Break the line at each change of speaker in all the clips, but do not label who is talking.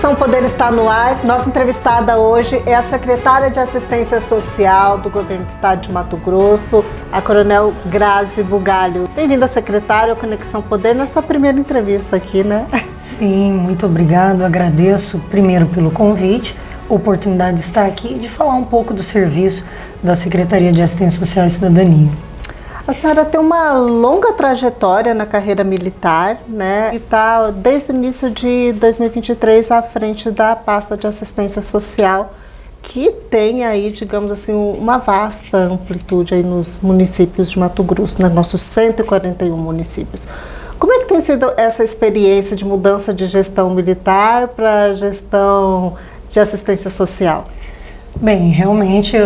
Conexão Poder está no ar. Nossa entrevistada hoje é a secretária de Assistência Social do Governo do Estado de Mato Grosso, a Coronel Grazi Bugalho. Bem-vinda, secretária, ao Conexão Poder, nossa primeira entrevista aqui, né?
Sim, muito obrigado. Agradeço primeiro pelo convite, a oportunidade de estar aqui e de falar um pouco do serviço da Secretaria de Assistência Social e Cidadania.
A senhora tem uma longa trajetória na carreira militar, né? E está desde o início de 2023 à frente da pasta de assistência social, que tem aí, digamos assim, uma vasta amplitude aí nos municípios de Mato Grosso, né? Nossos 141 municípios. Como é que tem sido essa experiência de mudança de gestão militar para gestão de assistência social?
Bem, realmente,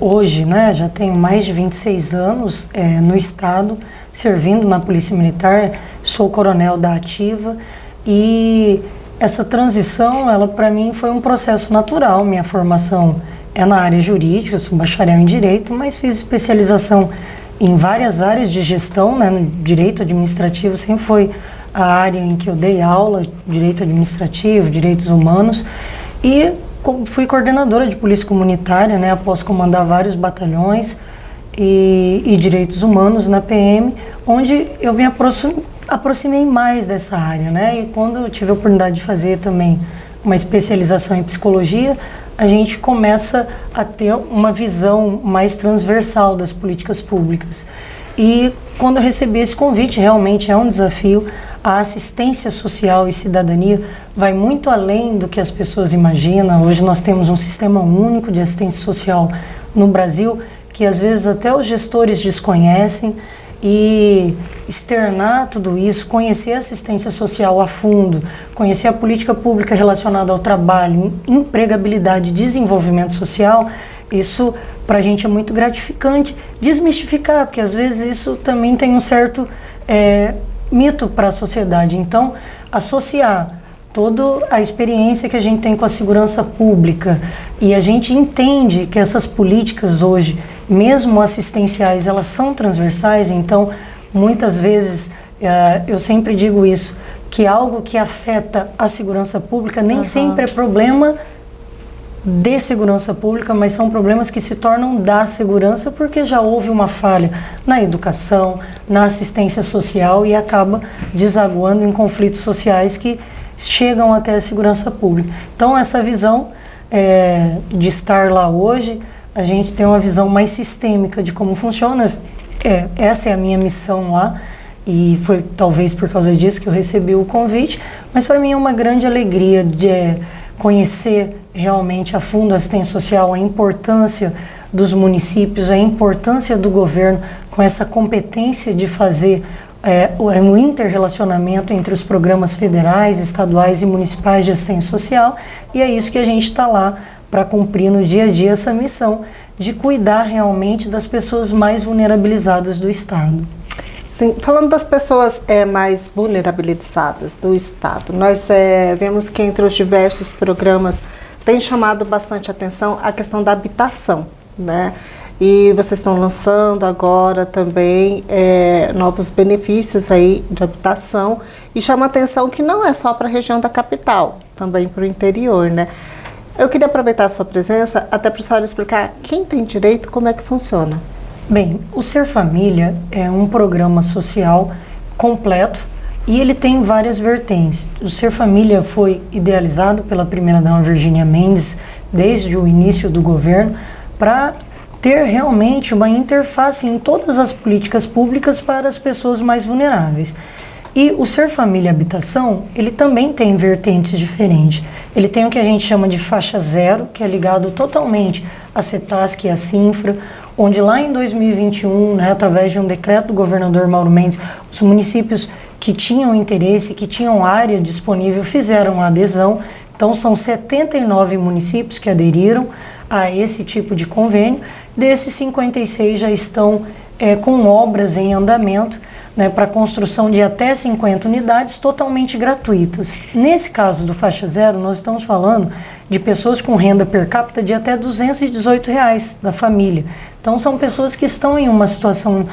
hoje, né, já tenho mais de 26 anos no Estado, servindo na Polícia Militar, sou coronel da Ativa e essa transição, ela para mim foi um processo natural. Minha formação é na área jurídica, sou bacharel em Direito, mas fiz especialização em várias áreas de gestão, né, no Direito Administrativo sempre foi a área em que eu dei aula, Direito Administrativo, Direitos Humanos, e fui coordenadora de polícia comunitária, né, após comandar vários batalhões e direitos humanos na PM, onde eu me aproximei mais dessa área, né, e quando eu tive a oportunidade de fazer também uma especialização em psicologia, a gente começa a ter uma visão mais transversal das políticas públicas. E quando eu recebi esse convite, realmente é um desafio. A assistência social e cidadania vai muito além do que as pessoas imaginam. Hoje nós temos um sistema único de assistência social no Brasil que às vezes até os gestores desconhecem, e externar tudo isso, conhecer a assistência social a fundo, conhecer a política pública relacionada ao trabalho, empregabilidade, desenvolvimento social, isso para a gente é muito gratificante. Desmistificar, porque às vezes isso também tem um certo mito para a sociedade. Então, associar toda a experiência que a gente tem com a segurança pública, e a gente entende que essas políticas hoje, mesmo assistenciais, elas são transversais. Então, muitas vezes, eu sempre digo isso, que algo que afeta a segurança pública nem sempre é problema de segurança pública, mas são problemas que se tornam da segurança porque já houve uma falha na educação, na assistência social e acaba desaguando em conflitos sociais que chegam até a segurança pública. Então, essa visão de estar lá hoje, a gente tem uma visão mais sistêmica de como funciona. Essa é a minha missão lá, e foi talvez por causa disso que eu recebi o convite, mas para mim é uma grande alegria de conhecer realmente a fundo a assistência social, a importância dos municípios, a importância do governo com essa competência de fazer um interrelacionamento entre os programas federais, estaduais e municipais de assistência social, e é isso que a gente está lá para cumprir no dia a dia essa missão de cuidar realmente das pessoas mais vulnerabilizadas do Estado.
Sim, falando das pessoas mais vulnerabilizadas do Estado, nós vemos que entre os diversos programas tem chamado bastante atenção a questão da habitação, né? E vocês estão lançando agora também novos benefícios aí de habitação, e chama atenção que não é só para a região da capital, também para o interior, né? Eu queria aproveitar a sua presença até para a senhora explicar quem tem direito, como é que funciona.
Bem, o Ser Família é um programa social completo e ele tem várias vertentes. O Ser Família foi idealizado pela primeira-dama Virgínia Mendes desde o início do governo para ter realmente uma interface em todas as políticas públicas para as pessoas mais vulneráveis. E o Ser Família Habitação, ele também tem vertentes diferentes. Ele tem o que a gente chama de faixa zero, que é ligado totalmente à CETASC e à Sinfra, onde lá em 2021, né, através de um decreto do governador Mauro Mendes, os municípios que tinham interesse, que tinham área disponível, fizeram a adesão. Então são 79 municípios que aderiram a esse tipo de convênio. Desses 56 já estão com obras em andamento, né, para construção de até 50 unidades totalmente gratuitas. Nesse caso do faixa zero, nós estamos falando de pessoas com renda per capita de até R$ 218 da família. Então são pessoas que estão em uma situação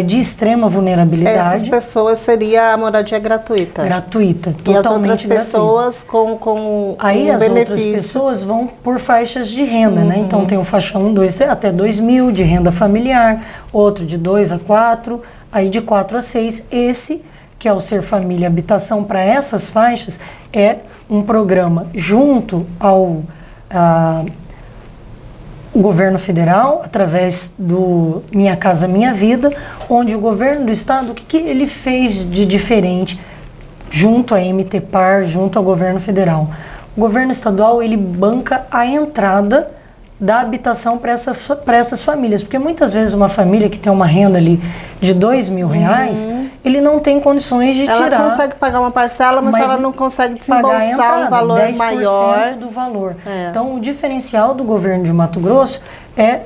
de extrema vulnerabilidade.
Essas pessoas seria a moradia gratuita?
Gratuita, totalmente
gratuita. E as outras pessoas
gratuita.
com
Aí
um
as
benefício.
outras pessoas vão por faixas de renda, né? Então tem o faixa 1, 2, 3, até 2.000 de renda familiar, outro de 2 a 4, aí de 4 a 6. Esse, que é o Ser Família Habitação, para essas faixas, é um programa junto ao o governo federal, através do Minha Casa Minha Vida, onde o governo do estado, o que ele fez de diferente junto à MTPAR, junto ao governo federal? O governo estadual, ele banca a entrada da habitação para essas famílias, porque muitas vezes uma família que tem uma renda ali de R$2.000, ele não tem condições de tirar.
Ela consegue pagar uma parcela, mas ela não consegue desembolsar um valor 10%
maior do valor. Então, o diferencial do governo de Mato Grosso é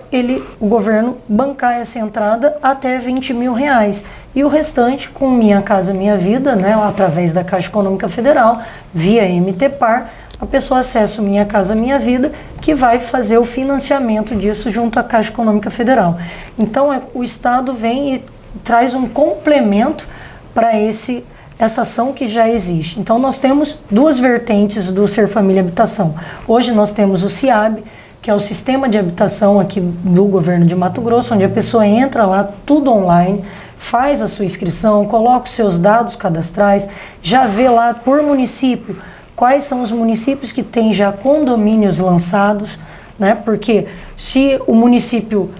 o governo bancar essa entrada até R$20.000. E o restante com Minha Casa Minha Vida, né, através da Caixa Econômica Federal, via MTPAR, a pessoa acessa o Minha Casa Minha Vida, que vai fazer o financiamento disso junto à Caixa Econômica Federal. Então, o Estado vem e traz um complemento para essa ação que já existe. Então, nós temos duas vertentes do Ser Família Habitação. Hoje nós temos o SIAB, que é o Sistema de Habitação aqui do governo de Mato Grosso, onde a pessoa entra lá, tudo online, faz a sua inscrição, coloca os seus dados cadastrais, já vê lá por município quais são os municípios que têm já condomínios lançados, né? Porque se o município,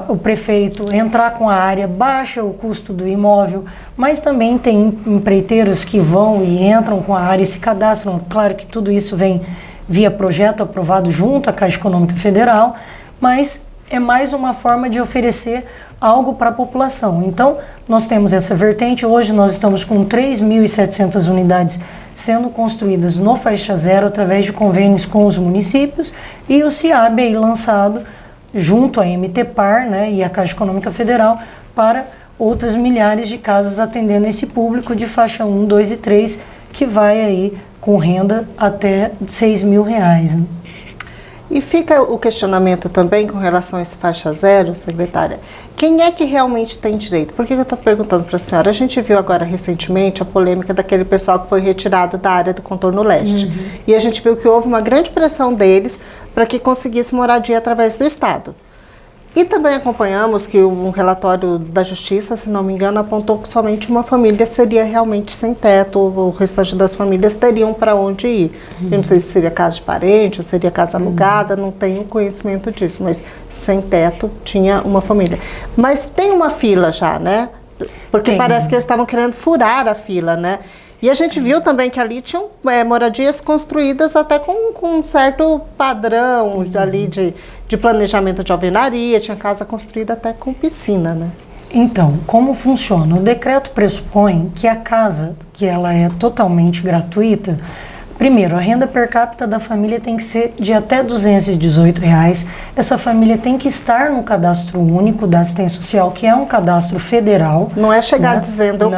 o prefeito entrar com a área, baixa o custo do imóvel, mas também tem empreiteiros que vão e entram com a área e se cadastram. Claro que tudo isso vem via projeto aprovado junto à Caixa Econômica Federal, mas é mais uma forma de oferecer algo para a população. Então, nós temos essa vertente. Hoje nós estamos com 3.700 unidades sendo construídas no faixa zero através de convênios com os municípios e o SIAB aí lançado junto à MTPAR, né, e a Caixa Econômica Federal para outras milhares de casas atendendo esse público de faixa 1, 2 e 3 que vai aí com renda até R$6.000. Né?
E fica o questionamento também com relação a esse faixa zero, secretária. Quem é que realmente tem direito? Por que eu estou perguntando para a senhora? A gente viu agora recentemente a polêmica daquele pessoal que foi retirado da área do contorno leste. E a gente viu que houve uma grande pressão deles para que conseguisse moradia através do Estado. E também acompanhamos que um relatório da Justiça, se não me engano, apontou que somente uma família seria realmente sem teto, o restante das famílias teriam para onde ir. Eu não sei se seria casa de parente ou seria casa alugada, não tenho conhecimento disso, mas sem teto tinha uma família. Mas tem uma fila já, né? Porque parece que eles estavam querendo furar a fila, né? E a gente viu também que ali tinham moradias construídas até com um certo padrão ali de planejamento de alvenaria, tinha casa construída até com piscina, né?
Então, como funciona? O decreto pressupõe que a casa, que ela é totalmente gratuita, primeiro, a renda per capita da família tem que ser de até R$218. Essa família tem que estar no cadastro único da assistência social, que é um cadastro federal.
Não é chegar dizendo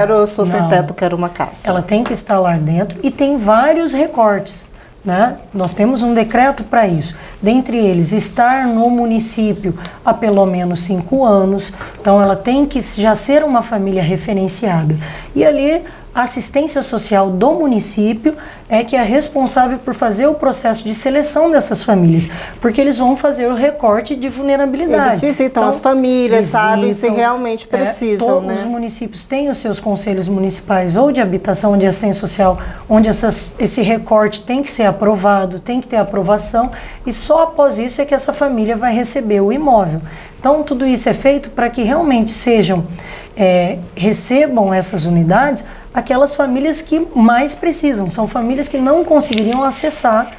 eu sou sem teto, quero uma casa.
Ela tem que estar lá dentro e tem vários recortes. Né? Nós temos um decreto para isso. Dentre eles, estar no município há pelo menos 5 anos. Então, ela tem que já ser uma família referenciada. E ali, a assistência social do município é que é responsável por fazer o processo de seleção dessas famílias, porque eles vão fazer o recorte de vulnerabilidade.
Eles visitam as famílias, sabem se realmente precisam.
Todos os municípios têm os seus conselhos municipais ou de habitação ou de assistência social, onde esse recorte tem que ser aprovado, tem que ter aprovação, e só após isso é que essa família vai receber o imóvel. Então, tudo isso é feito para que realmente recebam essas unidades aquelas famílias que mais precisam. São famílias que não conseguiriam acessar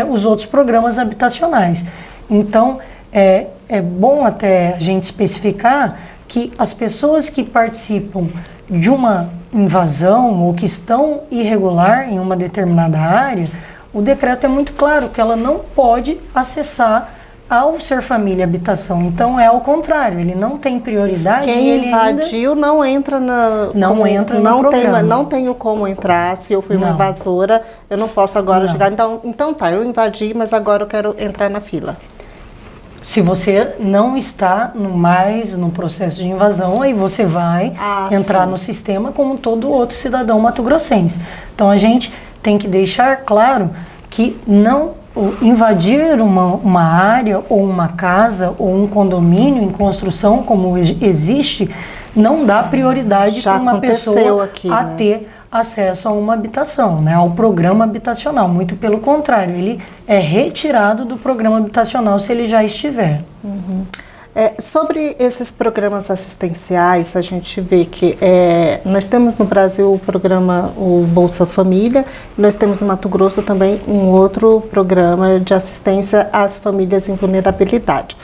os outros programas habitacionais. Então, é bom até a gente especificar que as pessoas que participam de uma invasão ou que estão irregular em uma determinada área, o decreto é muito claro que ela não pode acessar ao Ser Família Habitação. Então é ao contrário, ele não tem prioridade.
Quem invadiu não entra no programa. Não tenho como entrar. Se eu fui uma invasora, eu não posso agora chegar. Então tá, eu invadi, mas agora eu quero entrar na fila.
Se você não está mais no processo de invasão, aí você vai entrar no sistema como todo outro cidadão mato-grossense. Então a gente tem que deixar claro que não invadir uma área ou uma casa ou um condomínio em construção como existe não dá prioridade para uma pessoa
aqui,
a
né?
ter acesso a uma habitação, né, ao programa habitacional. Muito pelo contrário, ele é retirado do programa habitacional se ele já estiver.
Uhum. Sobre esses programas assistenciais, a gente vê que nós temos no Brasil o programa o Bolsa Família, e nós temos no Mato Grosso também um outro programa de assistência às famílias em vulnerabilidade.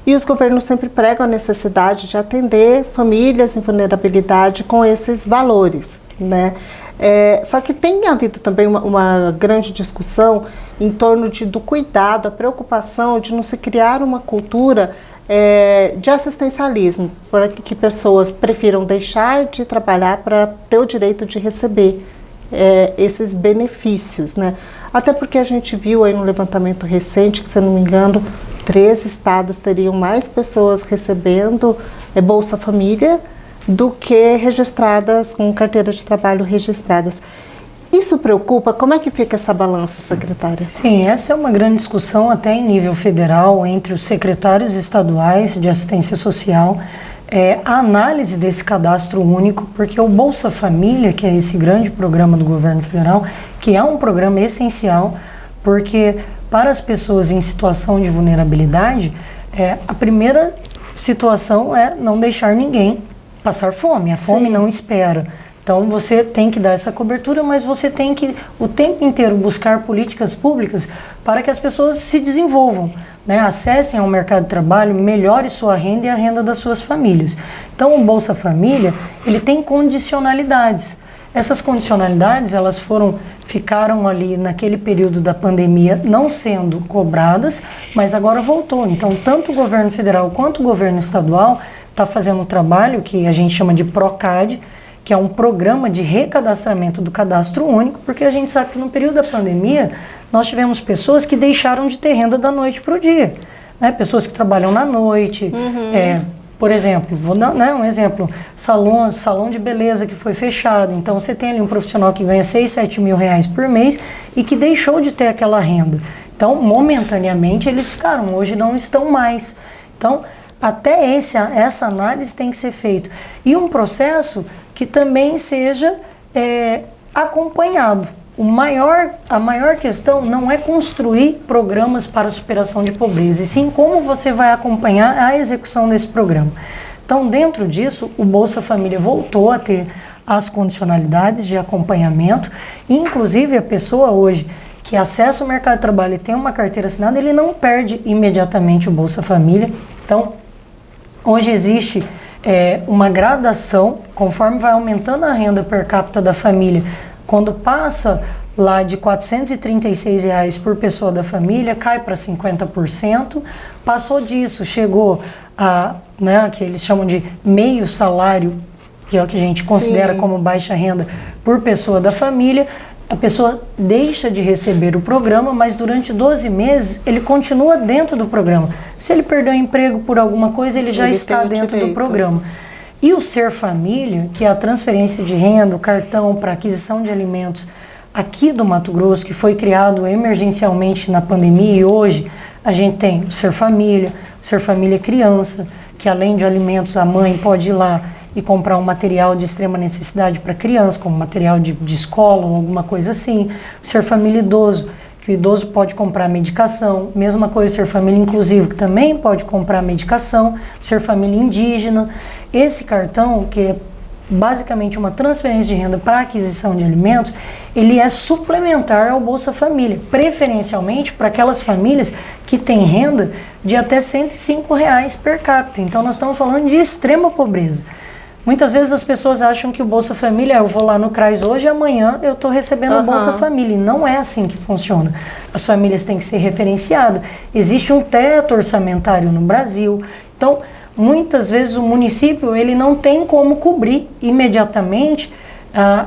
E os governos sempre pregam a necessidade de atender famílias em vulnerabilidade com esses valores, né? Só que tem havido também uma grande discussão em torno do cuidado, a preocupação de não se criar uma cultura de assistencialismo, para que pessoas prefiram deixar de trabalhar para ter o direito de receber esses benefícios, né? Até porque a gente viu aí no levantamento recente, que se eu não me engano, 3 estados teriam mais pessoas recebendo Bolsa Família do que registradas, com carteira de trabalho registradas. Isso preocupa? Como é que fica essa balança, secretária?
Sim, essa é uma grande discussão até em nível federal entre os secretários estaduais de assistência social, a análise desse cadastro único, porque o Bolsa Família, que é esse grande programa do governo federal, que é um programa essencial, porque para as pessoas em situação de vulnerabilidade, a primeira situação é não deixar ninguém passar fome. A fome não espera. Então você tem que dar essa cobertura, mas você tem que o tempo inteiro buscar políticas públicas para que as pessoas se desenvolvam, né? Acessem ao mercado de trabalho, melhore sua renda e a renda das suas famílias. Então o Bolsa Família, ele tem condicionalidades. Essas condicionalidades, elas ficaram ali naquele período da pandemia não sendo cobradas, mas agora voltou. Então tanto o governo federal quanto o governo estadual está fazendo um trabalho que a gente chama de PROCAD, que é um programa de recadastramento do cadastro único, porque a gente sabe que no período da pandemia nós tivemos pessoas que deixaram de ter renda da noite para o dia, né? Pessoas que trabalham na noite, por exemplo, vou dar um exemplo, salão de beleza que foi fechado, então você tem ali um profissional que ganha 6, 7 mil reais por mês e que deixou de ter aquela renda. Então, momentaneamente eles ficaram, hoje não estão mais. Então, até essa análise tem que ser feita. E um processo que também seja acompanhado. A maior questão não é construir programas para a superação de pobreza, e sim como você vai acompanhar a execução desse programa. Então, dentro disso, o Bolsa Família voltou a ter as condicionalidades de acompanhamento, e inclusive a pessoa hoje que acessa o mercado de trabalho e tem uma carteira assinada, ele não perde imediatamente o Bolsa Família. Então, hoje existe uma gradação, conforme vai aumentando a renda per capita da família. Quando passa lá de R$ 436 reais por pessoa da família, cai para 50%. Passou disso, chegou a, que eles chamam de meio salário, que é o que a gente considera como baixa renda por pessoa da família. A pessoa deixa de receber o programa, mas durante 12 meses ele continua dentro do programa. Se ele perdeu o emprego por alguma coisa, ele já está dentro do programa. E o Ser Família, que é a transferência de renda, o cartão para aquisição de alimentos aqui do Mato Grosso, que foi criado emergencialmente na pandemia, e hoje a gente tem o Ser Família Criança, que além de alimentos a mãe pode ir lá e comprar um material de extrema necessidade para criança, como material de escola ou alguma coisa assim. O Ser Família Idoso, que o idoso pode comprar medicação. Mesma coisa o Ser Família Inclusivo, que também pode comprar medicação. O Ser Família Indígena. Esse cartão, que é basicamente uma transferência de renda para aquisição de alimentos, ele é suplementar ao Bolsa Família, preferencialmente para aquelas famílias que têm renda de até R$ 105 reais per capita. Então nós estamos falando de extrema pobreza. Muitas vezes as pessoas acham que o Bolsa Família, eu vou lá no CRAS hoje e amanhã eu estou recebendo o Bolsa Família. E não é assim que funciona. As famílias têm que ser referenciadas. Existe um teto orçamentário no Brasil. Então, muitas vezes o município ele não tem como cobrir imediatamente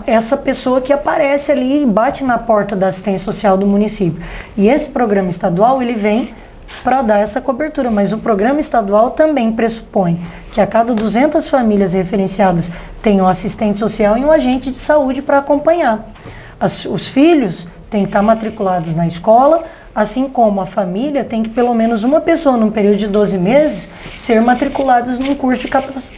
essa pessoa que aparece ali e bate na porta da assistência social do município. E esse programa estadual ele vem para dar essa cobertura, mas o programa estadual também pressupõe que a cada 200 famílias referenciadas tenham um assistente social e um agente de saúde para acompanhar. Os filhos têm que estar matriculados na escola, assim como a família tem que pelo menos uma pessoa, num período de 12 meses, ser matriculados num curso de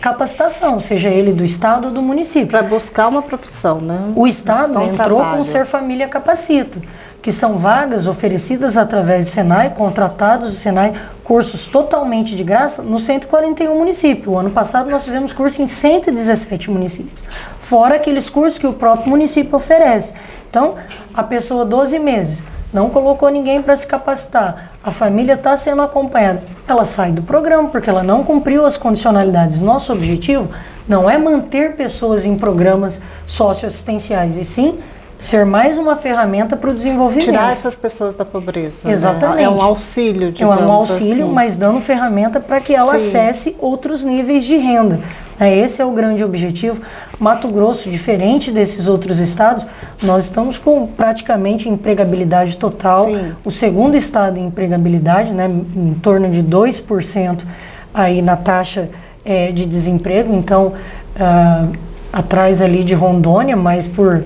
capacitação, seja ele do estado ou do município.
Para buscar uma profissão, né?
O estado entrou com o Ser Família Capacita, que são vagas oferecidas através do Senai, contratados do Senai, cursos totalmente de graça nos 141 municípios. O ano passado nós fizemos curso em 117 municípios, fora aqueles cursos que o próprio município oferece. Então, a pessoa 12 meses, não colocou ninguém para se capacitar, a família está sendo acompanhada, ela sai do programa porque ela não cumpriu as condicionalidades. Nosso objetivo não é manter pessoas em programas socioassistenciais, e sim ser mais uma ferramenta para o desenvolvimento.
Tirar essas pessoas da pobreza.
Exatamente.
Né? É um auxílio, digamos.
É um auxílio,
assim.
Mas dando ferramenta para que ela acesse outros níveis de renda. Esse é o grande objetivo. Mato Grosso, diferente desses outros estados, nós estamos com praticamente empregabilidade total.
Sim.
O segundo estado em empregabilidade, né, em torno de 2% aí na taxa de desemprego. Então, atrás ali de Rondônia, mas por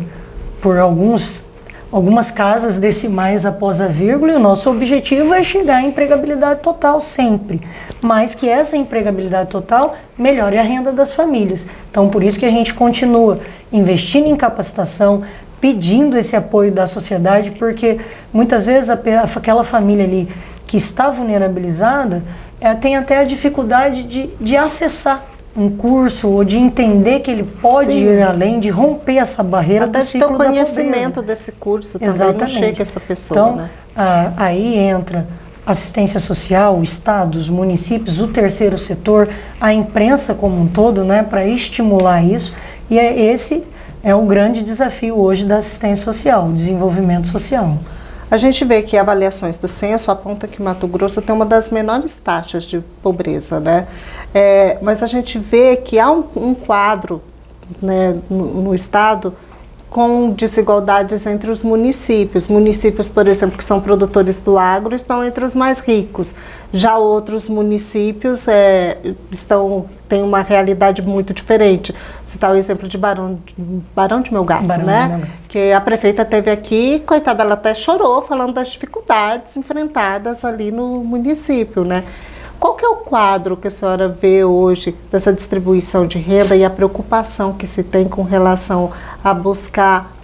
algumas casas decimais após a vírgula, e o nosso objetivo é chegar à empregabilidade total sempre, mas que essa empregabilidade total melhore a renda das famílias. Então, por isso que a gente continua investindo em capacitação, pedindo esse apoio da sociedade, porque muitas vezes aquela família ali que está vulnerabilizada tem até a dificuldade de acessar um curso ou de entender que ele pode ir além, de romper essa barreira
até
do ciclo da pobreza.
Até de ter conhecimento desse curso também.
Exatamente.
Não chega essa pessoa.
Então,
né?
Aí entra assistência social, estados, municípios, o terceiro setor, a imprensa como um todo, né, para estimular isso. E esse é o grande desafio hoje da assistência social, o desenvolvimento social.
A gente vê que avaliações do censo apontam que Mato Grosso tem uma das menores taxas de pobreza, né? Mas a gente vê que há um quadro, né, no estado com desigualdades entre os municípios. Municípios, por exemplo, que são produtores do agro, estão entre os mais ricos. Já outros municípios têm uma realidade muito diferente. Você citar o exemplo de Barão de Melgaço, né? Que a prefeita teve aqui, coitada, ela até chorou falando das dificuldades enfrentadas ali no município, né? Qual que é o quadro que a senhora vê hoje dessa distribuição de renda e a preocupação que se tem com relação a buscar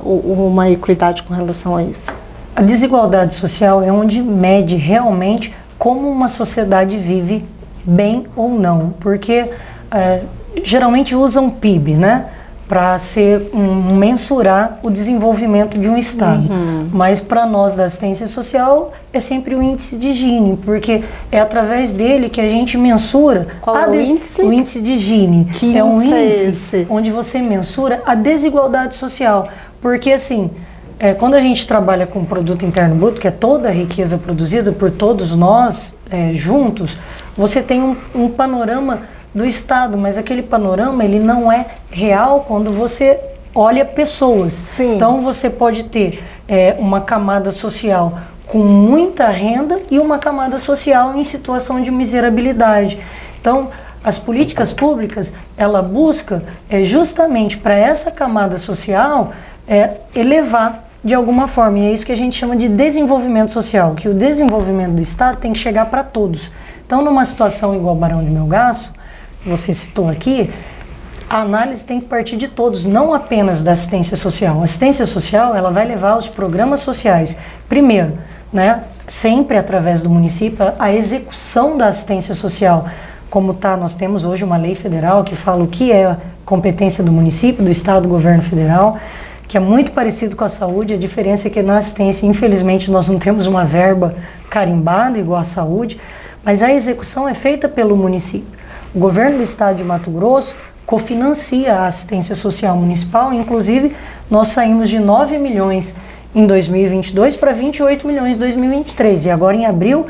uma equidade com relação a isso?
A desigualdade social é onde mede realmente como uma sociedade vive bem ou não, porque geralmente usam PIB, né, para mensurar o desenvolvimento de um estado. Mas para nós da assistência social é sempre o índice de Gini, porque é através dele que a gente mensura.
Qual é o índice?
O índice de Gini.
Que
é um índice
esse?
Onde você mensura a desigualdade social. Porque assim, quando a gente trabalha com o produto interno bruto, que é toda a riqueza produzida por todos nós juntos, você tem um panorama do estado, mas aquele panorama ele não é real quando você olha pessoas.
Sim.
Então você pode ter uma camada social com muita renda e uma camada social em situação de miserabilidade. Então as políticas públicas ela busca justamente para essa camada social elevar de alguma forma, e é isso que a gente chama de desenvolvimento social, que o desenvolvimento do estado tem que chegar para todos. Então numa situação igual Barão de Melgaço, você citou aqui, a análise tem que partir de todos, não apenas da assistência social. A assistência social ela vai levar os programas sociais, primeiro, né, sempre através do município, a execução da assistência social. Como nós temos hoje uma lei federal que fala o que é competência do município, do estado, do governo federal, que é muito parecido com a saúde. A diferença é que na assistência, infelizmente, nós não temos uma verba carimbada igual à saúde, mas a execução é feita pelo município. O governo do estado de Mato Grosso cofinancia a assistência social municipal, inclusive nós saímos de 9 milhões em 2022 para 28 milhões em 2023. E agora em abril,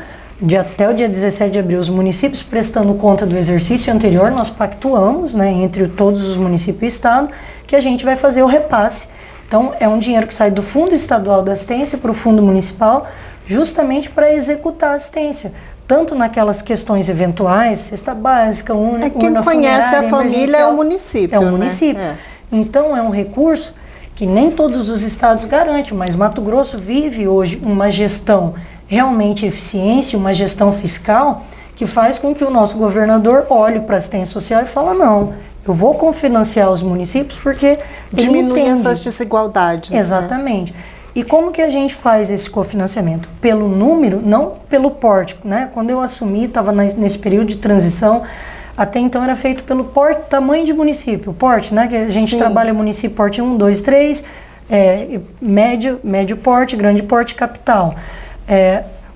até o dia 17 de abril, os municípios prestando conta do exercício anterior, nós pactuamos, né, entre todos os municípios e estado, que a gente vai fazer o repasse. Então é um dinheiro que sai do Fundo Estadual da Assistência para o Fundo Municipal, justamente para executar a assistência. Tanto naquelas questões eventuais, cesta básica, urna
quem conhece a família é o município.
É o município.
Né?
Então, é um recurso que nem todos os estados garantem, mas Mato Grosso vive hoje uma gestão realmente eficiente, uma gestão fiscal, que faz com que o nosso governador olhe para a assistência social e fala, não, eu vou cofinanciar os municípios porque
diminui essas desigualdades.
Exatamente. Né? E como que a gente faz esse cofinanciamento? Pelo número, não pelo porte. Né? Quando eu assumi, estava nesse período de transição, até então era feito pelo porte, tamanho de município, porte, né? Que a gente trabalha município porte 1, 2, 3, médio porte, grande porte, capital.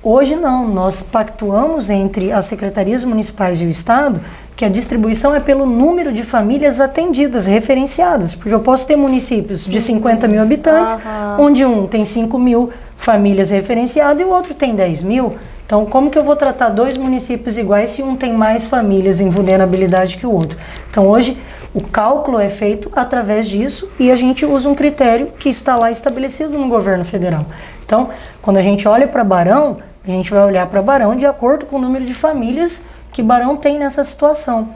Hoje não, nós pactuamos entre as secretarias municipais e o Estado que a distribuição é pelo número de famílias atendidas, referenciadas, porque eu posso ter municípios de 50 mil habitantes, onde um tem 5 mil famílias referenciadas e o outro tem 10 mil. Então, como que eu vou tratar dois municípios iguais se um tem mais famílias em vulnerabilidade que o outro? Então, hoje, o cálculo é feito através disso e a gente usa um critério que está lá estabelecido no governo federal. Então, quando a gente olha para Barão, a gente vai olhar para Barão de acordo com o número de famílias que Barão tem nessa situação.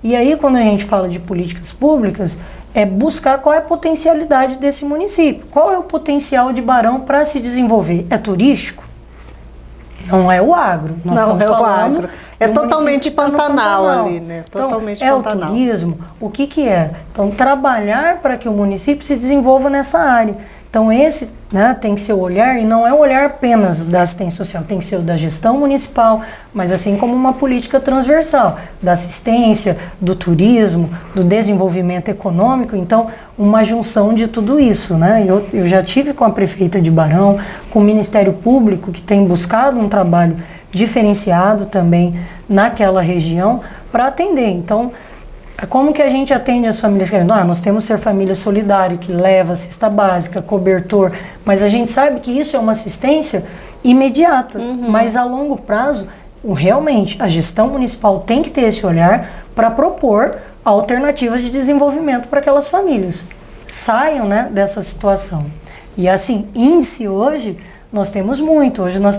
E aí, quando a gente fala de políticas públicas, é buscar qual é a potencialidade desse município. Qual é o potencial de Barão para se desenvolver? É turístico? Não é o agro.
Não é o agro. É totalmente Pantanal ali, né?
Totalmente Pantanal. É o turismo. O que que é? Então, trabalhar para que o município se desenvolva nessa área. Então, esse, né, tem que ser o olhar, e não é o olhar apenas da assistência social, tem que ser o da gestão municipal, mas assim como uma política transversal, da assistência, do turismo, do desenvolvimento econômico. Então, uma junção de tudo isso, né? Eu já tive com a prefeita de Barão, com o Ministério Público, que tem buscado um trabalho diferenciado também naquela região para atender. Então, como que a gente atende as famílias querendo? Nós temos Ser Família Solidário, que leva cesta básica, cobertor, mas a gente sabe que isso é uma assistência imediata, mas a longo prazo, realmente, a gestão municipal tem que ter esse olhar para propor alternativas de desenvolvimento para aquelas famílias. Saiam, né, dessa situação. E assim, índice hoje, nós temos muito. Hoje nós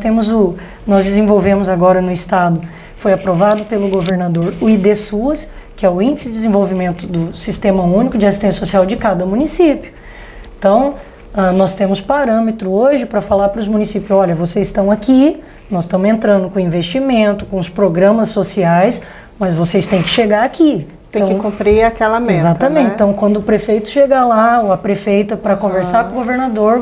desenvolvemos agora no estado, foi aprovado pelo governador o IDSUAS, que é o Índice de Desenvolvimento do Sistema Único de Assistência Social de cada município. Então, nós temos parâmetro hoje para falar para os municípios, olha, vocês estão aqui, nós estamos entrando com investimento, com os programas sociais, mas vocês têm que chegar aqui.
Tem que cumprir aquela meta.
Exatamente.
Né?
Então, quando o prefeito chegar lá, ou a prefeita, para conversar com o governador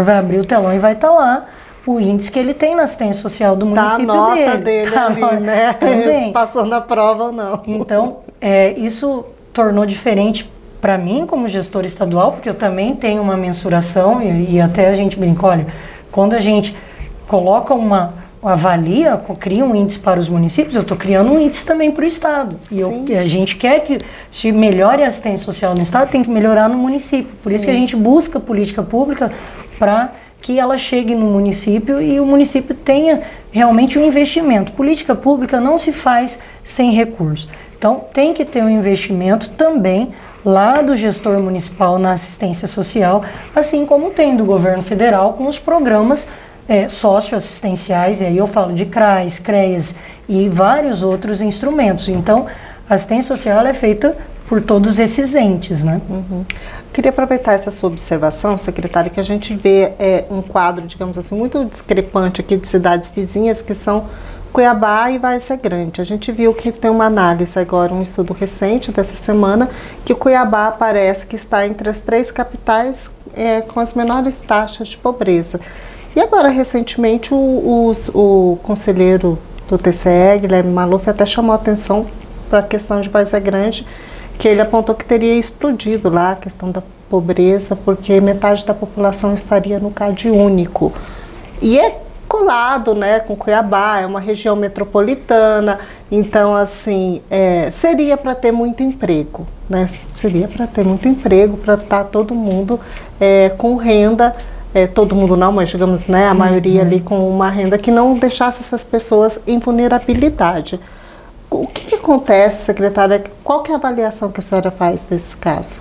vai abrir o telão e vai estar lá o índice que ele tem na assistência social do município
dele. Tá a nota dele ali, né?
Também.
Passando a prova ou não.
Então, isso tornou diferente para mim como gestor estadual, porque eu também tenho uma mensuração e até a gente brinca, olha, quando a gente coloca avalia, cria um índice para os municípios, eu estou criando um índice também para o estado. E a gente quer que se melhore a assistência social no estado, tem que melhorar no município. Por isso que a gente busca política pública para que ela chegue no município e o município tenha realmente um investimento. Política pública não se faz sem recurso. Então, tem que ter um investimento também lá do gestor municipal na assistência social, assim como tem do governo federal com os programas socioassistenciais, e aí eu falo de CRAS, CREAS e vários outros instrumentos. Então, a assistência social é feita por todos esses entes, né?
Queria aproveitar essa sua observação, secretária, que a gente vê um quadro, digamos assim, muito discrepante aqui de cidades vizinhas, que são Cuiabá e Várzea Grande. A gente viu que tem uma análise agora, um estudo recente dessa semana, que Cuiabá parece que está entre as 3 capitais com as menores taxas de pobreza. E agora, recentemente, o conselheiro do TCE, Guilherme Maluf, até chamou a atenção para a questão de Várzea Grande, que ele apontou que teria explodido lá a questão da pobreza, porque metade da população estaria no CAD único. E é colado, né, com Cuiabá, é uma região metropolitana, então, assim, seria para ter muito emprego, né? Seria para ter muito emprego, para estar todo mundo com renda, todo mundo não, mas digamos, né, a maioria ali com uma renda que não deixasse essas pessoas em vulnerabilidade. O que acontece, secretária? Qual que é a avaliação que a senhora faz desse caso?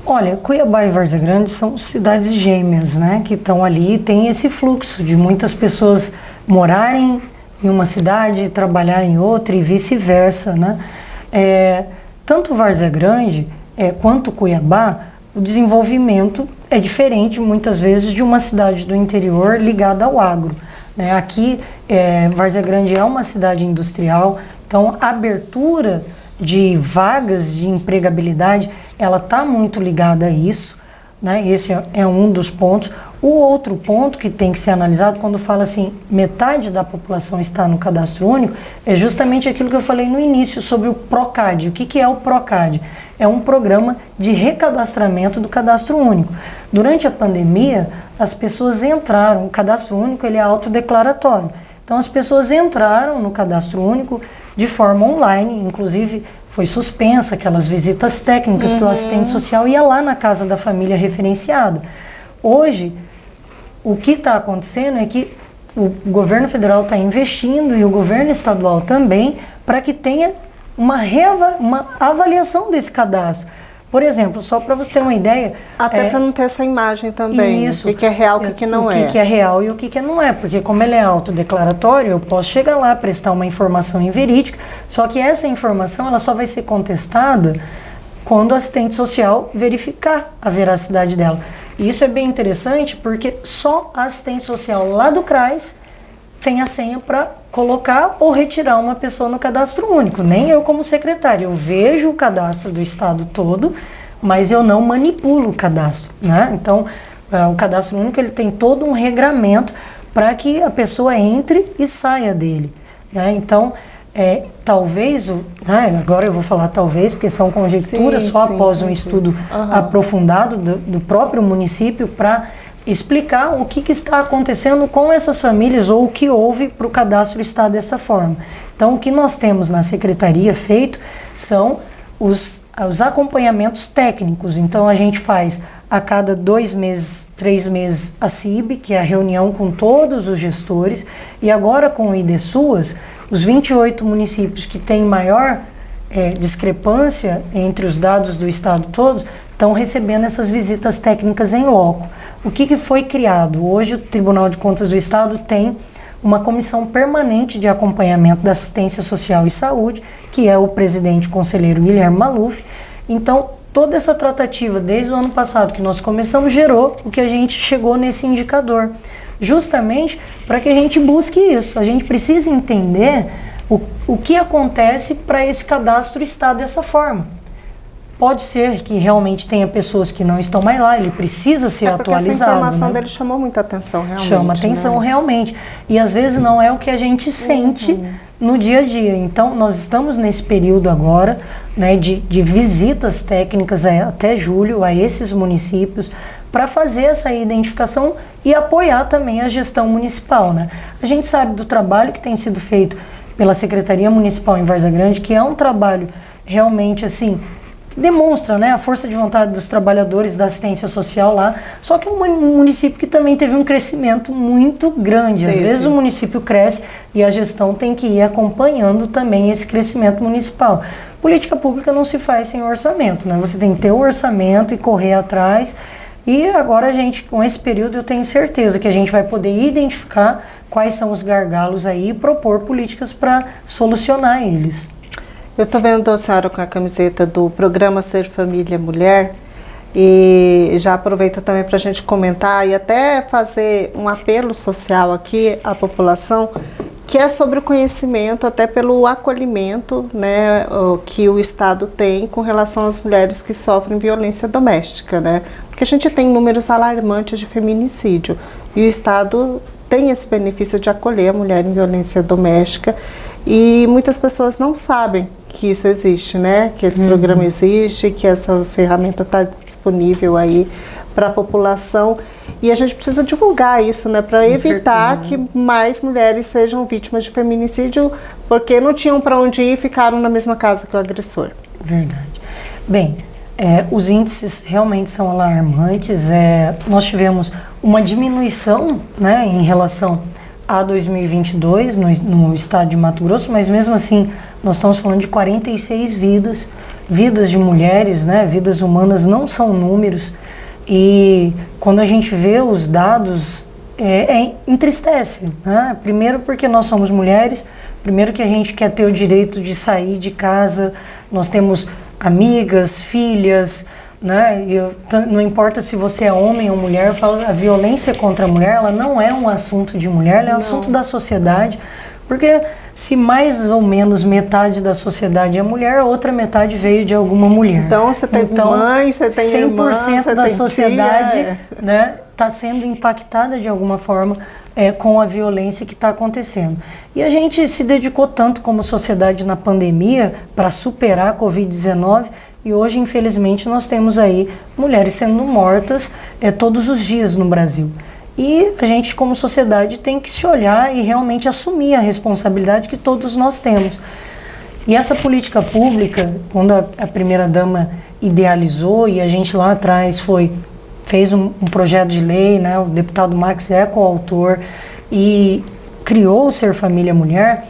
Olha, Cuiabá e Várzea Grande são cidades gêmeas, né? Que estão ali, tem esse fluxo de muitas pessoas morarem em uma cidade, trabalhar em outra e vice-versa, né? Tanto Várzea Grande quanto Cuiabá, o desenvolvimento é diferente muitas vezes de uma cidade do interior ligada ao agro, né? Aqui, Várzea Grande é uma cidade industrial, então a abertura de vagas de empregabilidade, ela está muito ligada a isso, né? Esse é um dos pontos. O outro ponto que tem que ser analisado quando fala assim, metade da população está no cadastro único, é justamente aquilo que eu falei no início sobre o Procad. O que é o Procad? É um programa de recadastramento do cadastro único. Durante a pandemia, as pessoas entraram, o cadastro único ele é autodeclaratório. Então as pessoas entraram no cadastro único de forma online, inclusive foi suspensa aquelas visitas técnicas que o assistente social ia lá na casa da família referenciada. Hoje, o que está acontecendo é que o governo federal está investindo e o governo estadual também para que tenha uma avaliação desse cadastro. Por exemplo, só para você ter uma ideia...
Até para não ter essa imagem também,
isso,
o que é real e o que não é.
O que é real e o que não é, porque como ele é autodeclaratório, eu posso chegar lá, prestar uma informação inverídica, só que essa informação ela só vai ser contestada quando o assistente social verificar a veracidade dela. E isso é bem interessante porque só a assistente social lá do CRAS tem a senha para colocar ou retirar uma pessoa no cadastro único. Nem eu como secretária, eu vejo o cadastro do estado todo, mas eu não manipulo o cadastro, né? Então, o cadastro único ele tem todo um regramento para que a pessoa entre e saia dele, né? Então, talvez, né, agora eu vou falar talvez, porque são conjecturas só após um estudo aprofundado do próprio município para explicar o que está acontecendo com essas famílias ou o que houve para o cadastro estar dessa forma. Então, o que nós temos na secretaria feito são os acompanhamentos técnicos. Então, a gente faz a cada 2 meses, 3 meses a CIB, que é a reunião com todos os gestores, e agora com o IDSUAS, os 28 municípios que têm maior discrepância entre os dados do estado todo, estão recebendo essas visitas técnicas em loco. O que foi criado? Hoje o Tribunal de Contas do Estado tem uma comissão permanente de acompanhamento da assistência social e saúde, que é o presidente conselheiro Guilherme Maluf. Então, toda essa tratativa desde o ano passado que nós começamos gerou o que a gente chegou nesse indicador. Justamente para que a gente busque isso. A gente precisa entender o que acontece para esse cadastro estar dessa forma. Pode ser que realmente tenha pessoas que não estão mais lá, ele precisa ser atualizado. Essa
informação dele chamou muita atenção, realmente.
Chama atenção, né? Realmente. E às vezes não é o que a gente sente no dia a dia. Então, nós estamos nesse período agora, né, de visitas técnicas até julho a esses municípios para fazer essa identificação e apoiar também a gestão municipal, né? A gente sabe do trabalho que tem sido feito pela Secretaria Municipal em Várzea Grande, que é um trabalho realmente assim, que demonstra, né, a força de vontade dos trabalhadores da assistência social lá, só que é um município que também teve um crescimento muito grande. Às vezes o município cresce e a gestão tem que ir acompanhando também esse crescimento municipal. Política pública não se faz sem orçamento, né? Você tem que ter o orçamento e correr atrás. E agora a gente, com esse período, eu tenho certeza que a gente vai poder identificar quais são os gargalos aí e propor políticas para solucionar eles.
Eu estou vendo a senhora com a camiseta do programa Ser Família Mulher e já aproveito também para a gente comentar e até fazer um apelo social aqui à população, que é sobre o conhecimento, até pelo acolhimento, né, que o Estado tem com relação às mulheres que sofrem violência doméstica, né? Porque a gente tem números alarmantes de feminicídio e o Estado tem esse benefício de acolher a mulher em violência doméstica e muitas pessoas não sabem que isso existe, né? Que esse programa existe, que essa ferramenta está disponível aí para a população e a gente precisa divulgar isso, né? Para evitar que mais mulheres sejam vítimas de feminicídio porque não tinham para onde ir e ficaram na mesma casa que o agressor.
Verdade. Bem, os índices realmente são alarmantes. Nós tivemos uma diminuição, né, em relação a 2022 no estado de Mato Grosso, mas mesmo assim nós estamos falando de 46 vidas vidas de mulheres, né, vidas humanas não são números, e quando a gente vê os dados, entristece, né? Primeiro porque nós somos mulheres, primeiro que a gente quer ter o direito de sair de casa, nós temos amigas, filhas, né? Não importa se você é homem ou mulher, eu falo, a violência contra a mulher, ela não é um assunto de mulher, ela é um assunto da sociedade, porque se mais ou menos metade da sociedade é mulher, a outra metade veio de alguma mulher.
Então você tem mãe, você tem 100% irmã, você
da
tem
sociedade
tia,
né, está sendo impactada de alguma forma com a violência que está acontecendo. E a gente se dedicou tanto como sociedade na pandemia para superar a Covid-19, e hoje, infelizmente, nós temos aí mulheres sendo mortas todos os dias no Brasil. E a gente, como sociedade, tem que se olhar e realmente assumir a responsabilidade que todos nós temos. E essa política pública, quando a primeira-dama idealizou, e a gente lá atrás fez um projeto de lei, né, o deputado Max é coautor, e criou o Ser Família Mulher,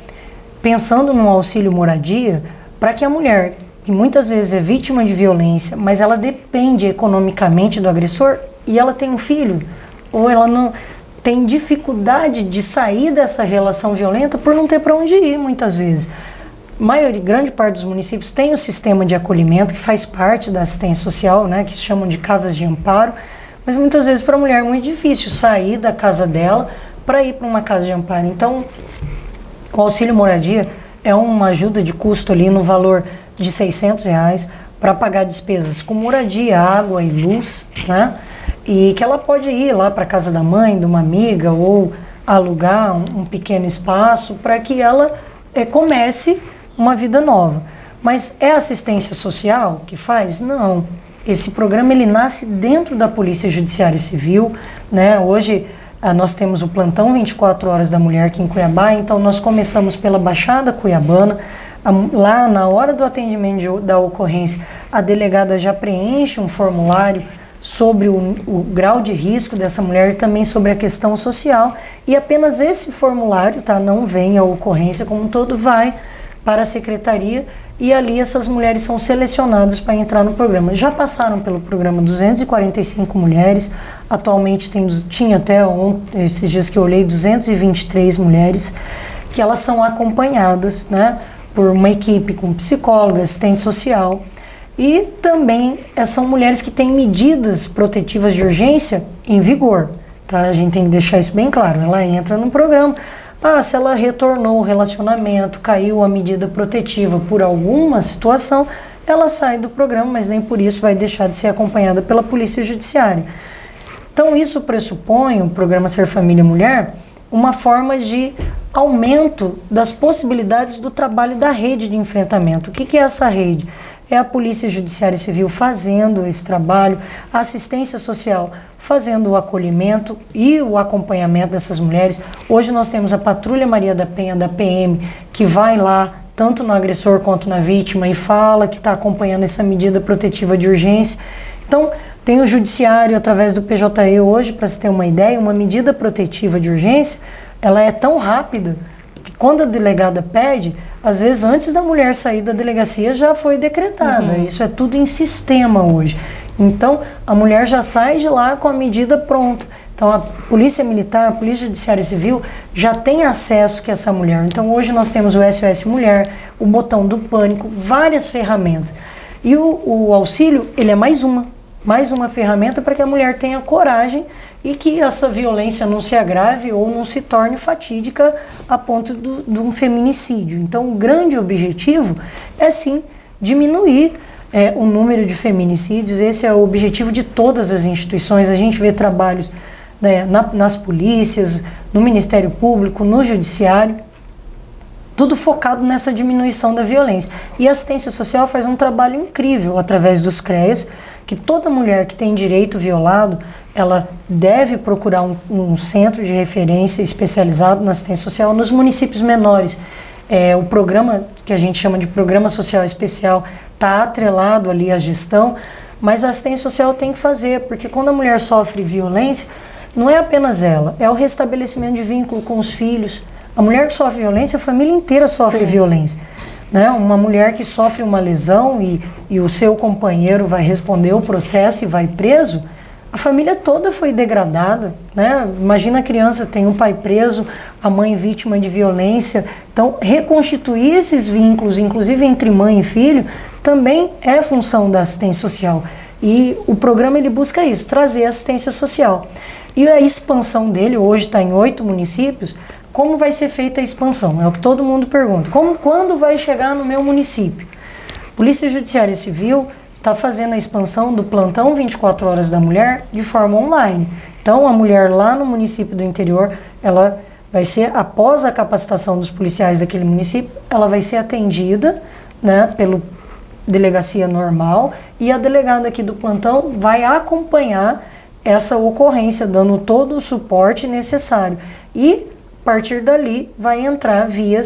pensando no auxílio moradia, para que a mulher, que muitas vezes é vítima de violência, mas ela depende economicamente do agressor, e ela tem um filho, ou ela não tem dificuldade de sair dessa relação violenta por não ter para onde ir, muitas vezes. Grande parte dos municípios tem o sistema de acolhimento, que faz parte da assistência social, né, que se chamam de casas de amparo, mas muitas vezes para a mulher é muito difícil sair da casa dela para ir para uma casa de amparo. Então, o auxílio moradia é uma ajuda de custo ali no valor de R$600 para pagar despesas com moradia, água e luz, né? E que ela pode ir lá para a casa da mãe, de uma amiga, ou alugar um pequeno espaço para que ela comece uma vida nova. Mas é assistência social que faz? Não. Esse programa ele nasce dentro da Polícia Judiciária Civil, né? Hoje nós temos o plantão 24 horas da mulher aqui em Cuiabá, então nós começamos pela Baixada Cuiabana. Lá na hora do atendimento da ocorrência, a delegada já preenche um formulário sobre o grau de risco dessa mulher e também sobre a questão social, e apenas esse formulário, tá, não vem a ocorrência como um todo, vai para a secretaria, e ali essas mulheres são selecionadas para entrar no programa. Já passaram pelo programa 245 mulheres, atualmente tinha até esses dias que eu olhei 223 mulheres, que elas são acompanhadas, né, por uma equipe com psicóloga, assistente social. E também são mulheres que têm medidas protetivas de urgência em vigor, tá? A gente tem que deixar isso bem claro. Ela entra no programa, se ela retornou o relacionamento, caiu a medida protetiva por alguma situação, ela sai do programa, mas nem por isso vai deixar de ser acompanhada pela Polícia Judiciária. Então isso pressupõe, o programa Ser Família Mulher, uma forma de aumento das possibilidades do trabalho da rede de enfrentamento. O que é essa rede? É a Polícia Judiciária Civil fazendo esse trabalho, a assistência social fazendo o acolhimento e o acompanhamento dessas mulheres. Hoje nós temos a Patrulha Maria da Penha, da PM, que vai lá, tanto no agressor quanto na vítima, e fala que está acompanhando essa medida protetiva de urgência. Então, tem o Judiciário, através do PJE hoje, para se ter uma ideia, uma medida protetiva de urgência, ela é tão rápida que quando a delegada pede, às vezes antes da mulher sair da delegacia já foi decretada. Isso é tudo em sistema hoje. Então, a mulher já sai de lá com a medida pronta. Então, a Polícia Militar, a Polícia Judiciária Civil já tem acesso que essa mulher. Então, hoje nós temos o SOS Mulher, o botão do pânico, várias ferramentas. E o auxílio, ele é mais uma ferramenta para que a mulher tenha coragem e que essa violência não se agrave ou não se torne fatídica a ponto de um feminicídio. Então, o grande objetivo é, sim, diminuir o número de feminicídios. Esse é o objetivo de todas as instituições. A gente vê trabalhos, né, nas polícias, no Ministério Público, no Judiciário, tudo focado nessa diminuição da violência. E a assistência social faz um trabalho incrível através dos CREAs, que toda mulher que tem direito violado, ela deve procurar um centro de referência especializado na assistência social nos municípios menores. O programa, que a gente chama de Programa Social Especial, está atrelado ali à gestão, mas a assistência social tem que fazer, porque quando a mulher sofre violência, não é apenas ela, é o restabelecimento de vínculo com os filhos. A mulher que sofre violência, a família inteira sofre violência. né? Uma mulher que sofre uma lesão e o seu companheiro vai responder o processo e vai preso, a família toda foi degradada, né? Imagina a criança, tem um pai preso, a mãe vítima de violência. Então, reconstituir esses vínculos, inclusive entre mãe e filho, também é função da assistência social. E o programa ele busca isso, trazer assistência social. E a expansão dele, hoje está em 8 municípios, como vai ser feita a expansão? É o que todo mundo pergunta. Quando vai chegar no meu município? Polícia Judiciária Civil está fazendo a expansão do plantão 24 horas da mulher de forma online. Então, a mulher lá no município do interior, ela vai ser, após a capacitação dos policiais daquele município, ela vai ser atendida, né, pelo delegacia normal, e a delegada aqui do plantão vai acompanhar essa ocorrência, dando todo o suporte necessário. E, a partir dali, vai entrar via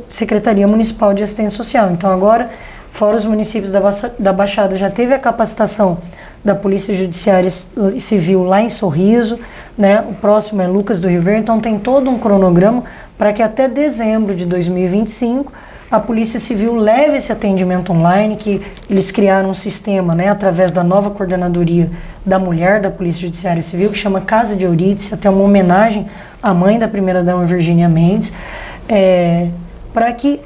Secretaria Municipal de Assistência Social. Então, agora, fora os municípios da Baixada, já teve a capacitação da Polícia Judiciária Civil lá em Sorriso, né? O próximo é Lucas do Rio Verde, então tem todo um cronograma para que até dezembro de 2025 a Polícia Civil leve esse atendimento online, que eles criaram um sistema, né, através da nova coordenadoria da mulher da Polícia Judiciária Civil, que chama Casa de Eurídice, até uma homenagem à mãe da primeira-dama Virgínia Mendes, para que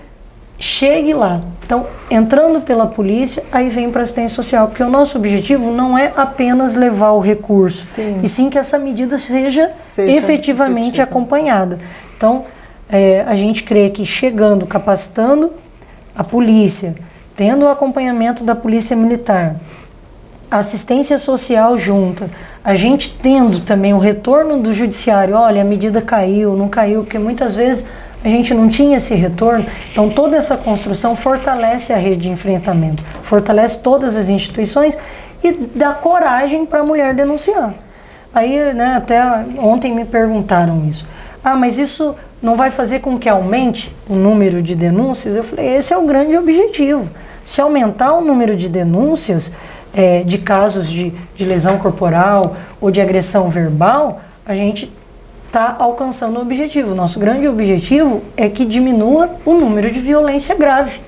chegue lá. Então, entrando pela polícia, aí vem para a assistência social, porque o nosso objetivo não é apenas levar o recurso, sim, e sim que essa medida seja efetivamente acompanhada. Então, a gente crê que chegando, capacitando a polícia, tendo o acompanhamento da polícia militar, assistência social junta, a gente tendo também o retorno do judiciário, olha, a medida caiu, não caiu, porque muitas vezes a gente não tinha esse retorno. Então, toda essa construção fortalece a rede de enfrentamento, fortalece todas as instituições e dá coragem para a mulher denunciar. Aí, né, até ontem me perguntaram isso. Mas isso não vai fazer com que aumente o número de denúncias? Eu falei, esse é o grande objetivo. Se aumentar o número de denúncias de casos de lesão corporal ou de agressão verbal, a gente está alcançando o objetivo. Nosso grande objetivo é que diminua o número de violência grave.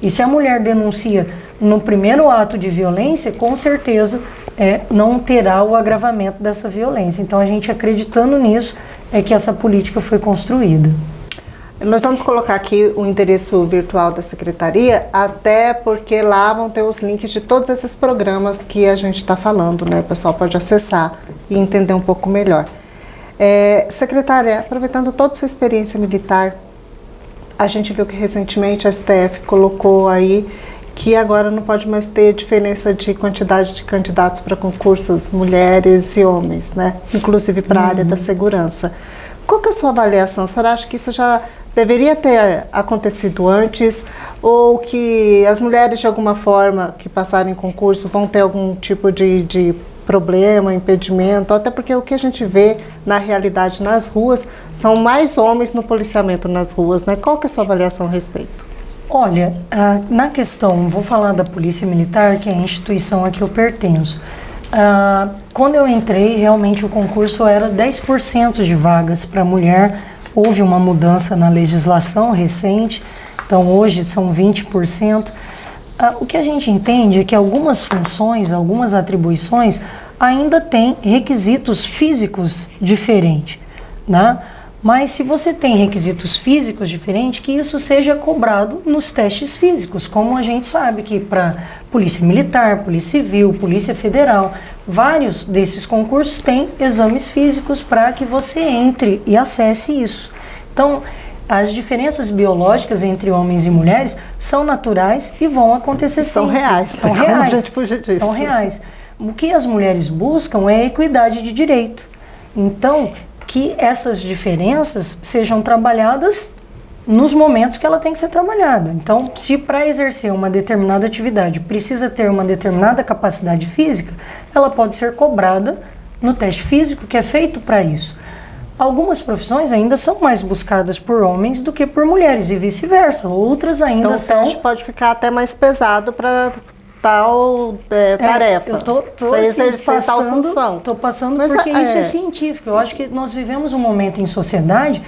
E se a mulher denuncia no primeiro ato de violência, com certeza não terá o agravamento dessa violência. Então, a gente acreditando nisso, é que essa política foi construída.
Nós vamos colocar aqui o endereço virtual da Secretaria, até porque lá vão ter os links de todos esses programas que a gente está falando, né? O pessoal pode acessar e entender um pouco melhor. Secretária, aproveitando toda a sua experiência militar, a gente viu que recentemente a STF colocou aí que agora não pode mais ter diferença de quantidade de candidatos para concursos mulheres e homens, né? Inclusive para a área da segurança. Qual que é a sua avaliação? Você acha que isso já deveria ter acontecido antes, ou que as mulheres de alguma forma que passarem em concurso vão ter algum tipo de problema, impedimento, até porque o que a gente vê na realidade nas ruas são mais homens no policiamento nas ruas, né? Qual que é a sua avaliação a respeito?
Olha, na questão, vou falar da Polícia Militar, que é a instituição a que eu pertenço. Quando eu entrei, realmente o concurso era 10% de vagas para mulher. Houve uma mudança na legislação recente, então hoje são 20%. O que a gente entende é que algumas funções, algumas atribuições ainda têm requisitos físicos diferentes, né? Mas se você tem requisitos físicos diferentes, que isso seja cobrado nos testes físicos, como a gente sabe que para Polícia Militar, Polícia Civil, Polícia Federal, vários desses concursos têm exames físicos para que você entre e acesse isso. Então, as diferenças biológicas entre homens e mulheres são naturais e vão acontecer
são
sempre.
Reais.
São reais.
A gente fuja disso.
São reais. O que as mulheres buscam é a equidade de direito. Então, que essas diferenças sejam trabalhadas nos momentos que ela tem que ser trabalhada. Então, se para exercer uma determinada atividade precisa ter uma determinada capacidade física, ela pode ser cobrada no teste físico que é feito para isso. Algumas profissões ainda são mais buscadas por homens do que por mulheres e vice-versa. Outras ainda são...
Então, o teste pode ficar até mais pesado para tal tarefa.
Eu tô assim, passando, porque isso é científico. Eu acho que nós vivemos um momento em sociedade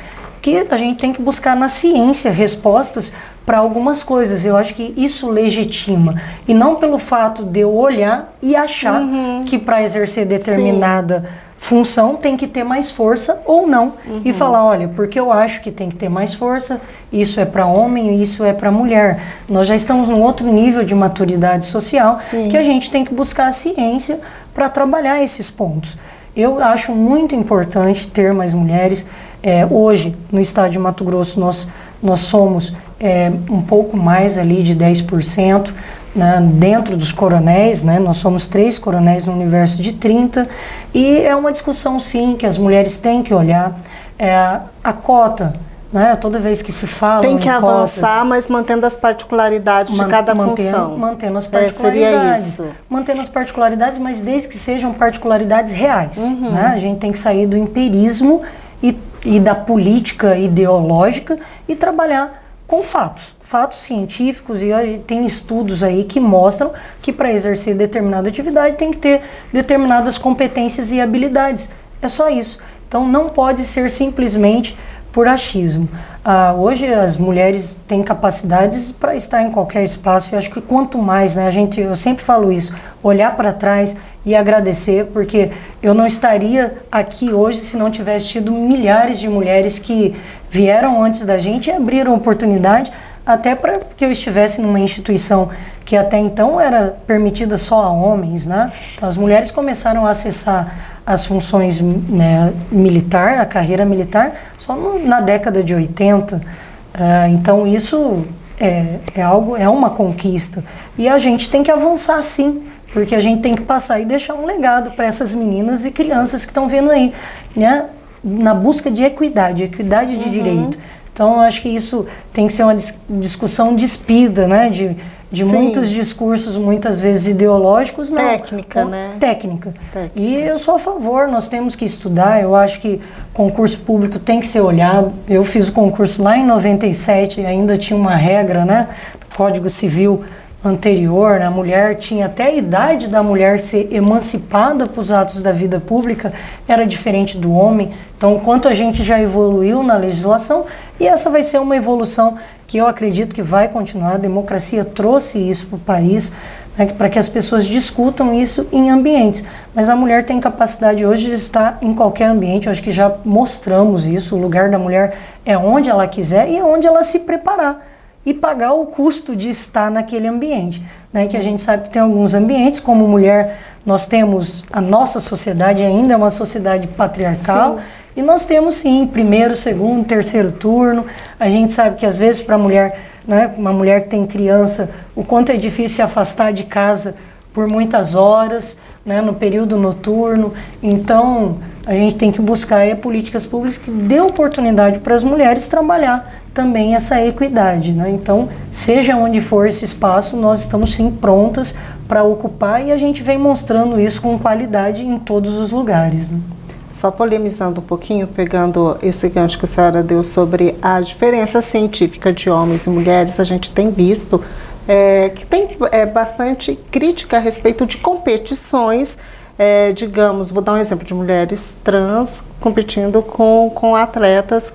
porque a gente tem que buscar na ciência respostas para algumas coisas. Eu acho que isso legitima. E não pelo fato de eu olhar e achar que para exercer determinada função tem que ter mais força ou não. E falar, olha, porque eu acho que tem que ter mais força, isso é para homem e isso é para mulher. Nós já estamos num outro nível de maturidade social que a gente tem que buscar a ciência para trabalhar esses pontos. Eu acho muito importante ter mais mulheres. Hoje, no estado de Mato Grosso, nós somos um pouco mais ali de 10%, né, dentro dos coronéis, né, nós somos 3 coronéis no universo de 30, e é uma discussão, sim, que as mulheres têm que olhar. A cota, né, toda vez que se fala
tem que avançar,
cotas,
mas mantendo as particularidades de cada função.
Mantendo as particularidades.
Seria isso.
Mantendo as particularidades, mas desde que sejam particularidades reais. Né? A gente tem que sair do empirismo e da política ideológica e trabalhar com fatos científicos, e tem estudos aí que mostram que para exercer determinada atividade tem que ter determinadas competências e habilidades. É só isso. Então não pode ser simplesmente por achismo. Hoje as mulheres têm capacidades para estar em qualquer espaço, e acho que quanto mais, né, eu sempre falo isso, olhar para trás e agradecer, porque eu não estaria aqui hoje se não tivesse tido milhares de mulheres que vieram antes da gente e abriram oportunidade até para que eu estivesse numa instituição que até então era permitida só a homens, né? Então as mulheres começaram a acessar as funções, né, militar, a carreira militar, só na década de 80. Então isso é uma conquista. E a gente tem que avançar, sim, porque a gente tem que passar e deixar um legado para essas meninas e crianças que estão vendo aí, né, na busca de equidade de direito. Então, eu acho que isso tem que ser uma discussão despida, né, de muitos discursos, muitas vezes ideológicos. Não,
técnica, né?
Técnica. E eu sou a favor, nós temos que estudar. Eu acho que concurso público tem que ser olhado. Eu fiz o concurso lá em 97, ainda tinha uma regra, né, Código Civil anterior, né? A mulher tinha até a idade da mulher ser emancipada para os atos da vida pública, era diferente do homem. Então, quanto a gente já evoluiu na legislação, e essa vai ser uma evolução que eu acredito que vai continuar. A democracia trouxe isso para o país, né, para que as pessoas discutam isso em ambientes. Mas a mulher tem capacidade hoje de estar em qualquer ambiente. Eu acho que já mostramos isso. O lugar da mulher é onde ela quiser e é onde ela se preparar e pagar o custo de estar naquele ambiente, né? Que a gente sabe que tem alguns ambientes, como mulher, nós temos, a nossa sociedade ainda é uma sociedade patriarcal, e nós temos sim, primeiro, segundo, terceiro turno. A gente sabe que às vezes para a mulher, né, uma mulher que tem criança, o quanto é difícil se afastar de casa por muitas horas, né, no período noturno. Então a gente tem que buscar políticas públicas que dê oportunidade para as mulheres trabalhar também essa equidade, né? Então, seja onde for esse espaço, nós estamos sim prontas para ocupar, e a gente vem mostrando isso com qualidade em todos os lugares, né?
Só polemizando um pouquinho, pegando esse gancho que a senhora deu sobre a diferença científica de homens e mulheres, a gente tem visto que tem bastante crítica a respeito de competições, digamos, vou dar um exemplo de mulheres trans competindo com atletas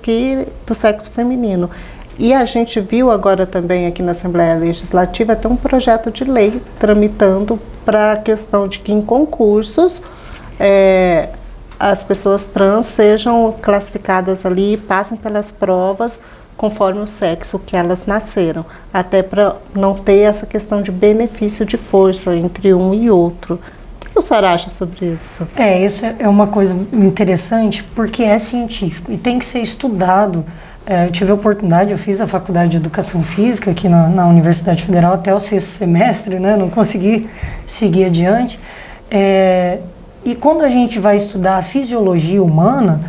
do sexo feminino. E a gente viu agora também aqui na Assembleia Legislativa até um projeto de lei tramitando para a questão de que em concursos as pessoas trans sejam classificadas ali, passem pelas provas conforme o sexo que elas nasceram, até para não ter essa questão de benefício de força entre um e outro. O que a senhora acha sobre isso?
Isso é uma coisa interessante, porque é científico e tem que ser estudado. Eu tive a oportunidade, eu fiz a faculdade de Educação Física aqui na Universidade Federal até o 6º semestre, né? Não consegui seguir adiante. E quando a gente vai estudar a fisiologia humana,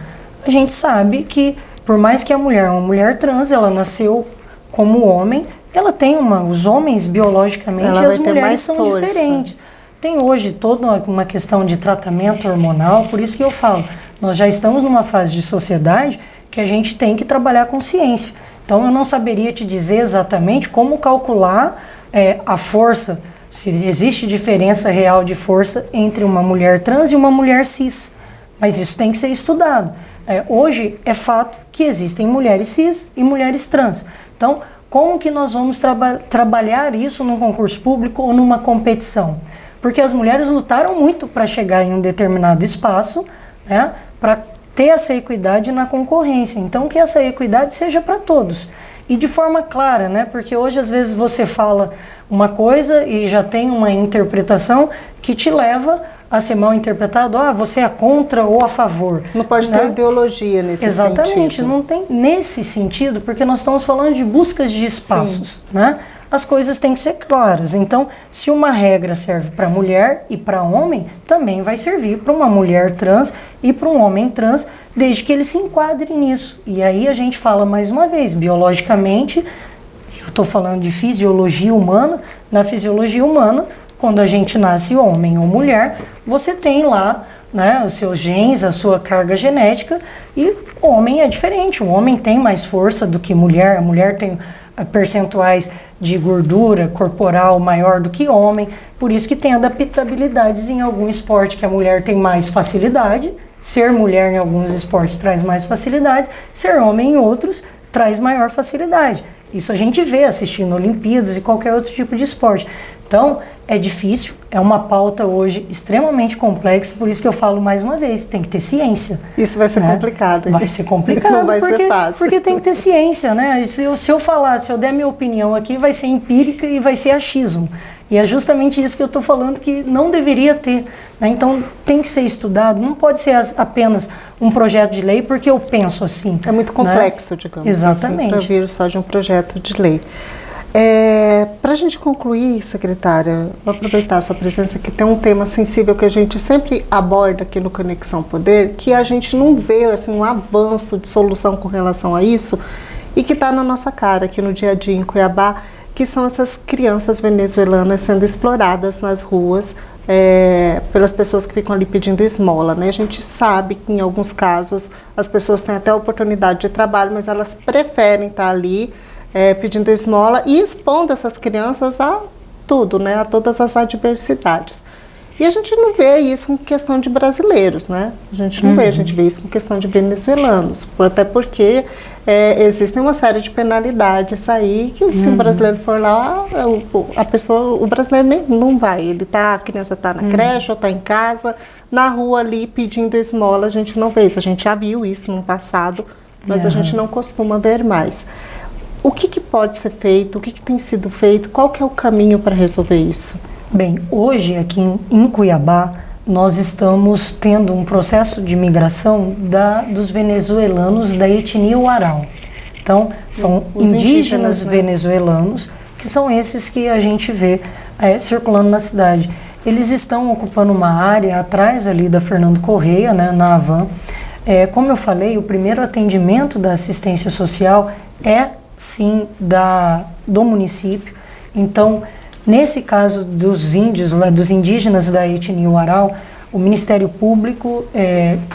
a gente sabe que, por mais que uma mulher trans, ela nasceu como homem, ela tem os homens biologicamente e as mulheres são diferentes. Tem hoje toda uma questão de tratamento hormonal, por isso que eu falo, nós já estamos numa fase de sociedade que a gente tem que trabalhar com ciência. Então eu não saberia te dizer exatamente como calcular a força, se existe diferença real de força entre uma mulher trans e uma mulher cis, mas isso tem que ser estudado. Hoje é fato que existem mulheres cis e mulheres trans. Então, como que nós vamos trabalhar isso num concurso público ou numa competição? Porque as mulheres lutaram muito para chegar em um determinado espaço, né, para ter essa equidade na concorrência. Então, que essa equidade seja para todos. E de forma clara, né? Porque hoje, às vezes, você fala uma coisa e já tem uma interpretação que te leva a ser mal interpretado. Você é contra ou a favor.
Não pode ter ideologia nesse sentido.
Exatamente, não tem nesse sentido, porque nós estamos falando de buscas de espaços, né? As coisas têm que ser claras. Então, se uma regra serve para mulher e para homem, também vai servir para uma mulher trans e para um homem trans, desde que ele se enquadre nisso. E aí a gente fala mais uma vez, biologicamente, eu estou falando de fisiologia humana. Na fisiologia humana, quando a gente nasce homem ou mulher, você tem lá, né, os seus genes, a sua carga genética, e o homem é diferente. O homem tem mais força do que mulher, a mulher tem percentuais de gordura corporal maior do que homem, por isso que tem adaptabilidades em algum esporte que a mulher tem mais facilidade. Ser mulher em alguns esportes traz mais facilidade, ser homem em outros traz maior facilidade. Isso a gente vê assistindo Olimpíadas e qualquer outro tipo de esporte. Então, é difícil, é uma pauta hoje extremamente complexa, por isso que eu falo mais uma vez, tem que ter ciência.
Isso vai ser complicado.
Vai ser complicado,
não vai ser fácil.
Porque tem que ter ciência, né? Se eu der minha opinião aqui, vai ser empírica e vai ser achismo. E é justamente isso que eu estou falando que não deveria ter, né? Então, tem que ser estudado, não pode ser apenas um projeto de lei, porque eu penso assim.
É muito complexo, né? Digamos.
Exatamente.
Assim, para vir só de um projeto de lei. Para a gente concluir, secretária, vou aproveitar a sua presença, que tem um tema sensível que a gente sempre aborda aqui no Conexão Poder, que a gente não vê assim, um avanço de solução com relação a isso, e que está na nossa cara aqui no dia a dia em Cuiabá, que são essas crianças venezuelanas sendo exploradas nas ruas pelas pessoas que ficam ali pedindo esmola, né? A gente sabe que em alguns casos as pessoas têm até oportunidade de trabalho, mas elas preferem estar ali pedindo esmola e expondo essas crianças a tudo, né? A todas as adversidades. E a gente não vê isso com questão de brasileiros, né? A gente não vê, a gente vê isso com questão de venezuelanos, até porque existem uma série de penalidades aí que se o brasileiro for lá, o brasileiro não vai, a criança está na creche ou está em casa, na rua ali pedindo esmola, a gente não vê isso, a gente já viu isso no passado, mas a gente não costuma ver mais. O que pode ser feito, o que tem sido feito, qual que é o caminho para resolver isso?
Bem, hoje aqui em Cuiabá, nós estamos tendo um processo de migração dos venezuelanos da etnia Uarau. Então, são indígenas, né? Venezuelanos, que são esses que a gente vê circulando na cidade. Eles estão ocupando uma área atrás ali da Fernando Correia, né, na Havan. Como eu falei, o primeiro atendimento da assistência social sim, do município. Então, nesse caso dos índios, dos indígenas da etnia Uarau, o Ministério Público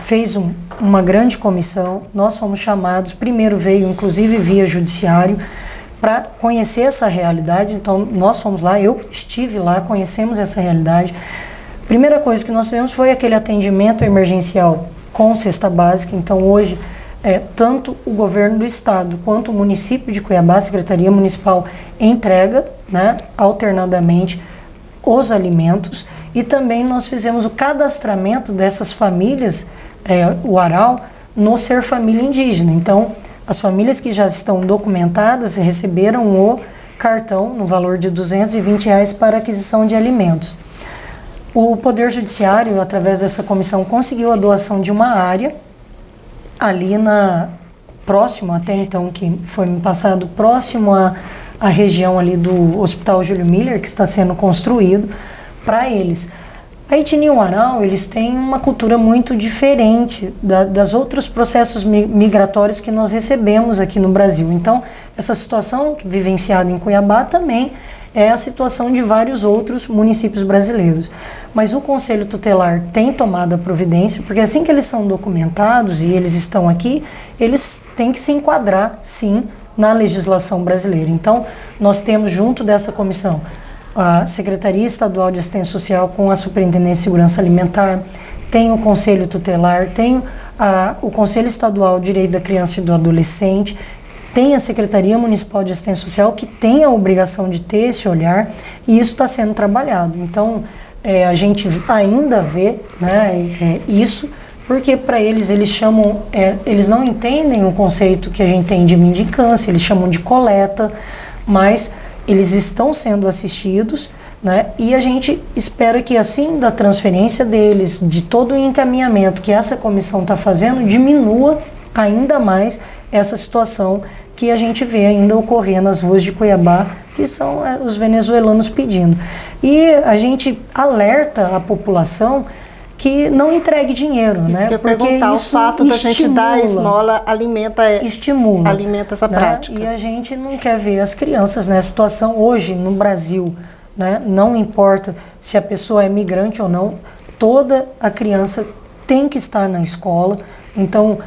fez uma grande comissão, nós fomos chamados, primeiro veio inclusive via judiciário, para conhecer essa realidade. Então nós fomos lá, eu estive lá, conhecemos essa realidade. Primeira coisa que nós fizemos foi aquele atendimento emergencial com cesta básica. Então hoje, tanto o governo do estado quanto o município de Cuiabá, a Secretaria Municipal, entrega, né, alternadamente os alimentos, e também nós fizemos o cadastramento dessas famílias Uarau no Ser Família Indígena. Então, as famílias que já estão documentadas receberam o cartão no valor de R$220 para aquisição de alimentos. O Poder Judiciário, através dessa comissão, conseguiu a doação de uma área ali próximo até então, que foi me passado próximo à região ali do Hospital Júlio Miller, que está sendo construído para eles. A etnia Uarau, eles têm uma cultura muito diferente das outros processos migratórios que nós recebemos aqui no Brasil. Então, essa situação vivenciada em Cuiabá também é a situação de vários outros municípios brasileiros. Mas o Conselho Tutelar tem tomado a providência, porque assim que eles são documentados e eles estão aqui, eles têm que se enquadrar, sim, na legislação brasileira. Então, nós temos junto dessa comissão a Secretaria Estadual de Assistência Social com a Superintendência de Segurança Alimentar, tem o Conselho Tutelar, tem o Conselho Estadual de Direito da Criança e do Adolescente, tem a Secretaria Municipal de Assistência Social, que tem a obrigação de ter esse olhar, e isso está sendo trabalhado. Então, a gente ainda vê, né, isso, porque para eles chamam, eles não entendem o conceito que a gente tem de mendicância, eles chamam de coleta, mas eles estão sendo assistidos, né, e a gente espera que assim da transferência deles, de todo o encaminhamento que essa comissão está fazendo, diminua ainda mais essa situação que a gente vê ainda ocorrer nas ruas de Cuiabá, que são os venezuelanos pedindo. E a gente alerta a população que não entregue dinheiro,
isso,
né?
Que eu porque o fato da gente dar a esmola alimenta essa prática.
E a gente não quer ver as crianças nessa situação hoje no Brasil, né? Não importa se a pessoa é migrante ou não, toda a criança tem que estar na escola. Então,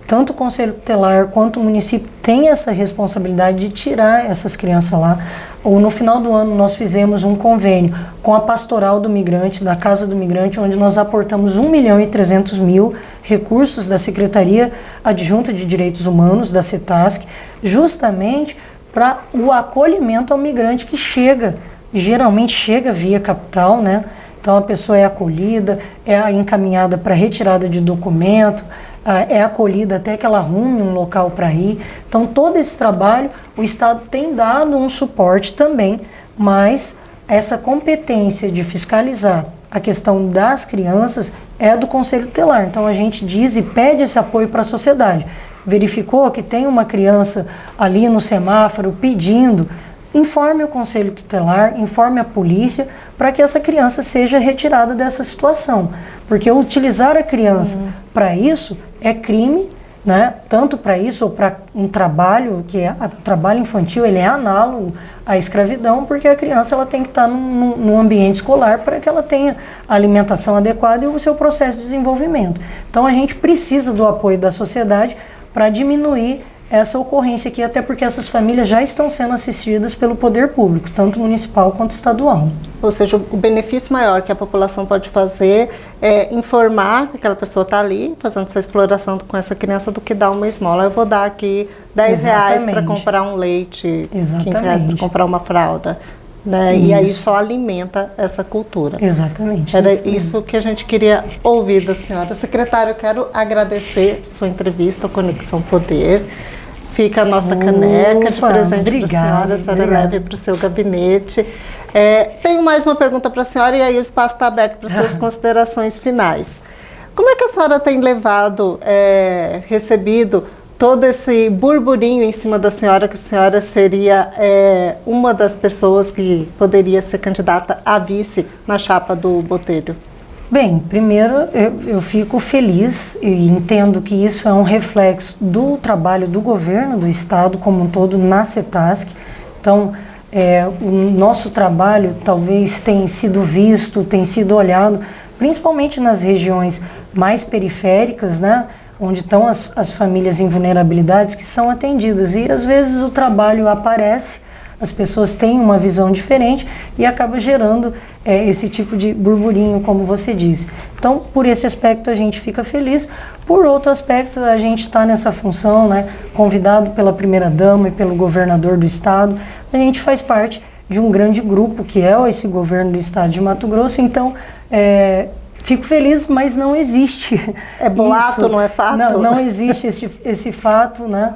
tanto o Conselho Tutelar quanto o município tem essa responsabilidade de tirar essas crianças lá. No final do ano nós fizemos um convênio com a Pastoral do Migrante, da Casa do Migrante, onde nós aportamos 1.300.000 recursos da Secretaria Adjunta de Direitos Humanos, da CETASC, justamente para o acolhimento ao migrante que geralmente chega via capital, né? Então a pessoa é acolhida, é encaminhada para retirada de documento, é acolhida até que ela arrume um local para ir. Então todo esse trabalho o Estado tem dado um suporte também, mas essa competência de fiscalizar a questão das crianças é do Conselho Tutelar. Então a gente diz e pede esse apoio para a sociedade. Verificou que tem uma criança ali no semáforo pedindo, informe o Conselho Tutelar, informe a polícia para que essa criança seja retirada dessa situação. Porque utilizar a criança para isso é crime, né? Tanto para isso ou para um trabalho, que é trabalho infantil, ele é análogo à escravidão, porque a criança ela tem que estar num ambiente escolar para que ela tenha a alimentação adequada e o seu processo de desenvolvimento. Então a gente precisa do apoio da sociedade para diminuir essa ocorrência aqui, até porque essas famílias já estão sendo assistidas pelo poder público, tanto municipal quanto estadual.
Ou seja, o benefício maior que a população pode fazer é informar que aquela pessoa está ali fazendo essa exploração com essa criança do que dar uma esmola. Eu vou dar aqui R$10 para comprar um leite, R$15 para comprar uma fralda. Né? E aí só alimenta essa cultura.
Exatamente.
Era isso que a gente queria ouvir da senhora. Secretário, eu quero agradecer sua entrevista, Conexão Poder. Fica a nossa caneca de presente para a senhora leve para o seu gabinete. Tenho mais uma pergunta para a senhora e aí o espaço está aberto para suas considerações finais. Como é que a senhora tem recebido todo esse burburinho em cima da senhora, que a senhora seria uma das pessoas que poderia ser candidata a vice na chapa do Botelho?
Bem, primeiro eu fico feliz e entendo que isso é um reflexo do trabalho do governo do estado como um todo na CETASC. Então, o nosso trabalho talvez tenha sido visto, tenha sido olhado, principalmente nas regiões mais periféricas, né, onde estão as famílias em vulnerabilidades que são atendidas. E às vezes o trabalho aparece, as pessoas têm uma visão diferente e acaba gerando esse tipo de burburinho, como você disse. Então, por esse aspecto a gente fica feliz. Por outro aspecto, a gente está nessa função, né, convidado pela primeira-dama e pelo governador do estado. A gente faz parte de um grande grupo que é esse governo do estado de Mato Grosso. Então, fico feliz, mas não existe.
É boato, não é fato?
Não existe esse fato, né?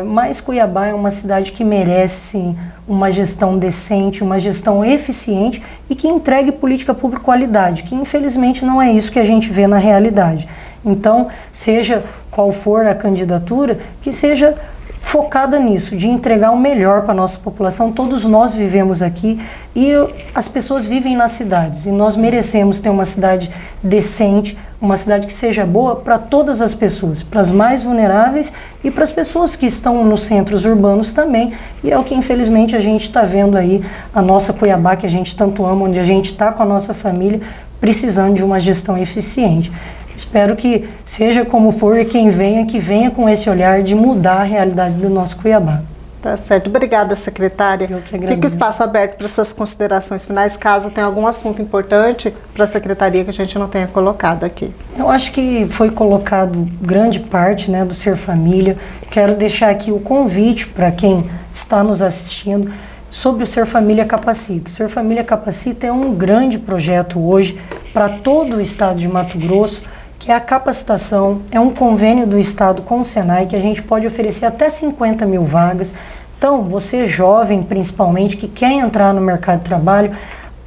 Mas Cuiabá é uma cidade que merece, sim, uma gestão decente, uma gestão eficiente e que entregue política pública de qualidade, que infelizmente não é isso que a gente vê na realidade. Então, seja qual for a candidatura, que seja focada nisso, de entregar o melhor para a nossa população. Todos nós vivemos aqui e as pessoas vivem nas cidades e nós merecemos ter uma cidade decente, uma cidade que seja boa para todas as pessoas, para as mais vulneráveis e para as pessoas que estão nos centros urbanos também. E é o que infelizmente a gente está vendo aí, a nossa Cuiabá que a gente tanto ama, onde a gente está com a nossa família, precisando de uma gestão eficiente. Espero que seja como for e que venha com esse olhar de mudar a realidade do nosso Cuiabá.
Tá certo. Obrigada, secretária.
Eu que agradeço.
Fica o espaço aberto para suas considerações finais, caso tenha algum assunto importante para a secretaria que a gente não tenha colocado aqui.
Eu acho que foi colocado grande parte, né, do Ser Família. Quero deixar aqui o convite para quem está nos assistindo sobre o Ser Família Capacita. O Ser Família Capacita é um grande projeto hoje para todo o estado de Mato Grosso, que é a capacitação, é um convênio do estado com o Senai, que a gente pode oferecer até 50 mil vagas. Então, você jovem, principalmente, que quer entrar no mercado de trabalho,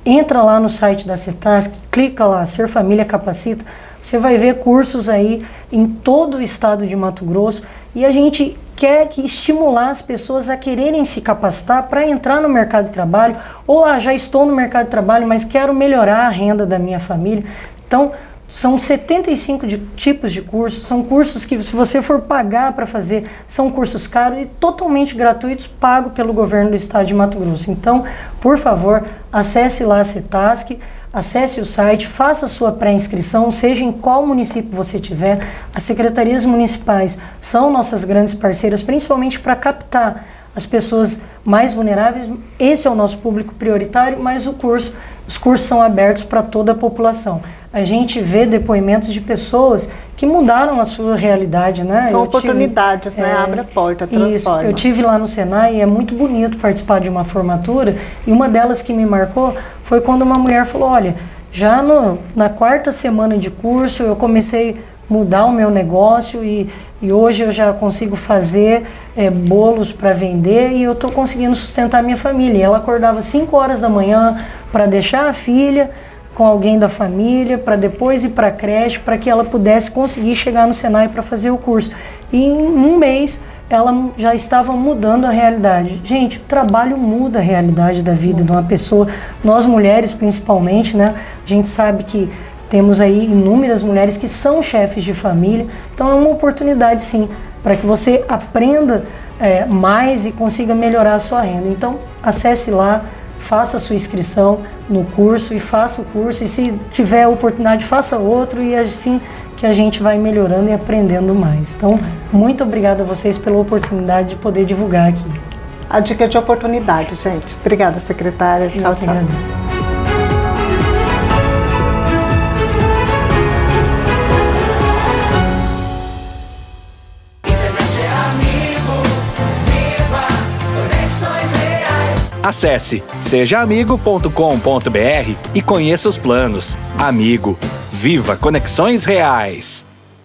entra lá no site da CETASC, clica lá, Ser Família Capacita, você vai ver cursos aí em todo o estado de Mato Grosso, e a gente quer estimular as pessoas a quererem se capacitar para entrar no mercado de trabalho, ou já estou no mercado de trabalho, mas quero melhorar a renda da minha família. Então, são 75 tipos de cursos, são cursos que, se você for pagar para fazer, são cursos caros e totalmente gratuitos, pagos pelo governo do estado de Mato Grosso. Então, por favor, acesse lá a CETASC, acesse o site, faça a sua pré-inscrição, seja em qual município você tiver. As secretarias municipais são nossas grandes parceiras, principalmente para captar as pessoas mais vulneráveis. Esse é o nosso público prioritário, mas os cursos são abertos para toda a população. A gente vê depoimentos de pessoas que mudaram a sua realidade, né?
São oportunidades, né? Abre a porta, transforma.
Isso. Eu tive lá no Senai e é muito bonito participar de uma formatura, e uma delas que me marcou foi quando uma mulher falou, olha, já na quarta semana de curso eu comecei a mudar o meu negócio e hoje eu já consigo fazer bolos para vender e eu estou conseguindo sustentar a minha família. E ela acordava 5 horas da manhã para deixar a filha com alguém da família, para depois ir para a creche, para que ela pudesse conseguir chegar no Senai para fazer o curso. E em um mês ela já estava mudando a realidade. Gente, o trabalho muda a realidade da vida de uma pessoa. Nós mulheres, principalmente, né? A gente sabe que temos aí inúmeras mulheres que são chefes de família. Então é uma oportunidade, sim, para que você aprenda mais e consiga melhorar a sua renda. Então acesse lá, faça a sua inscrição no curso e faça o curso, e se tiver oportunidade, faça outro, e assim que a gente vai melhorando e aprendendo mais. Então, muito obrigada a vocês pela oportunidade de poder divulgar aqui.
A dica de oportunidade, gente. Obrigada, secretária. Tchau,
Eu que
tchau.
agradeço.
Acesse sejaamigo.com.br e conheça os planos. Amigo, viva Conexões Reais!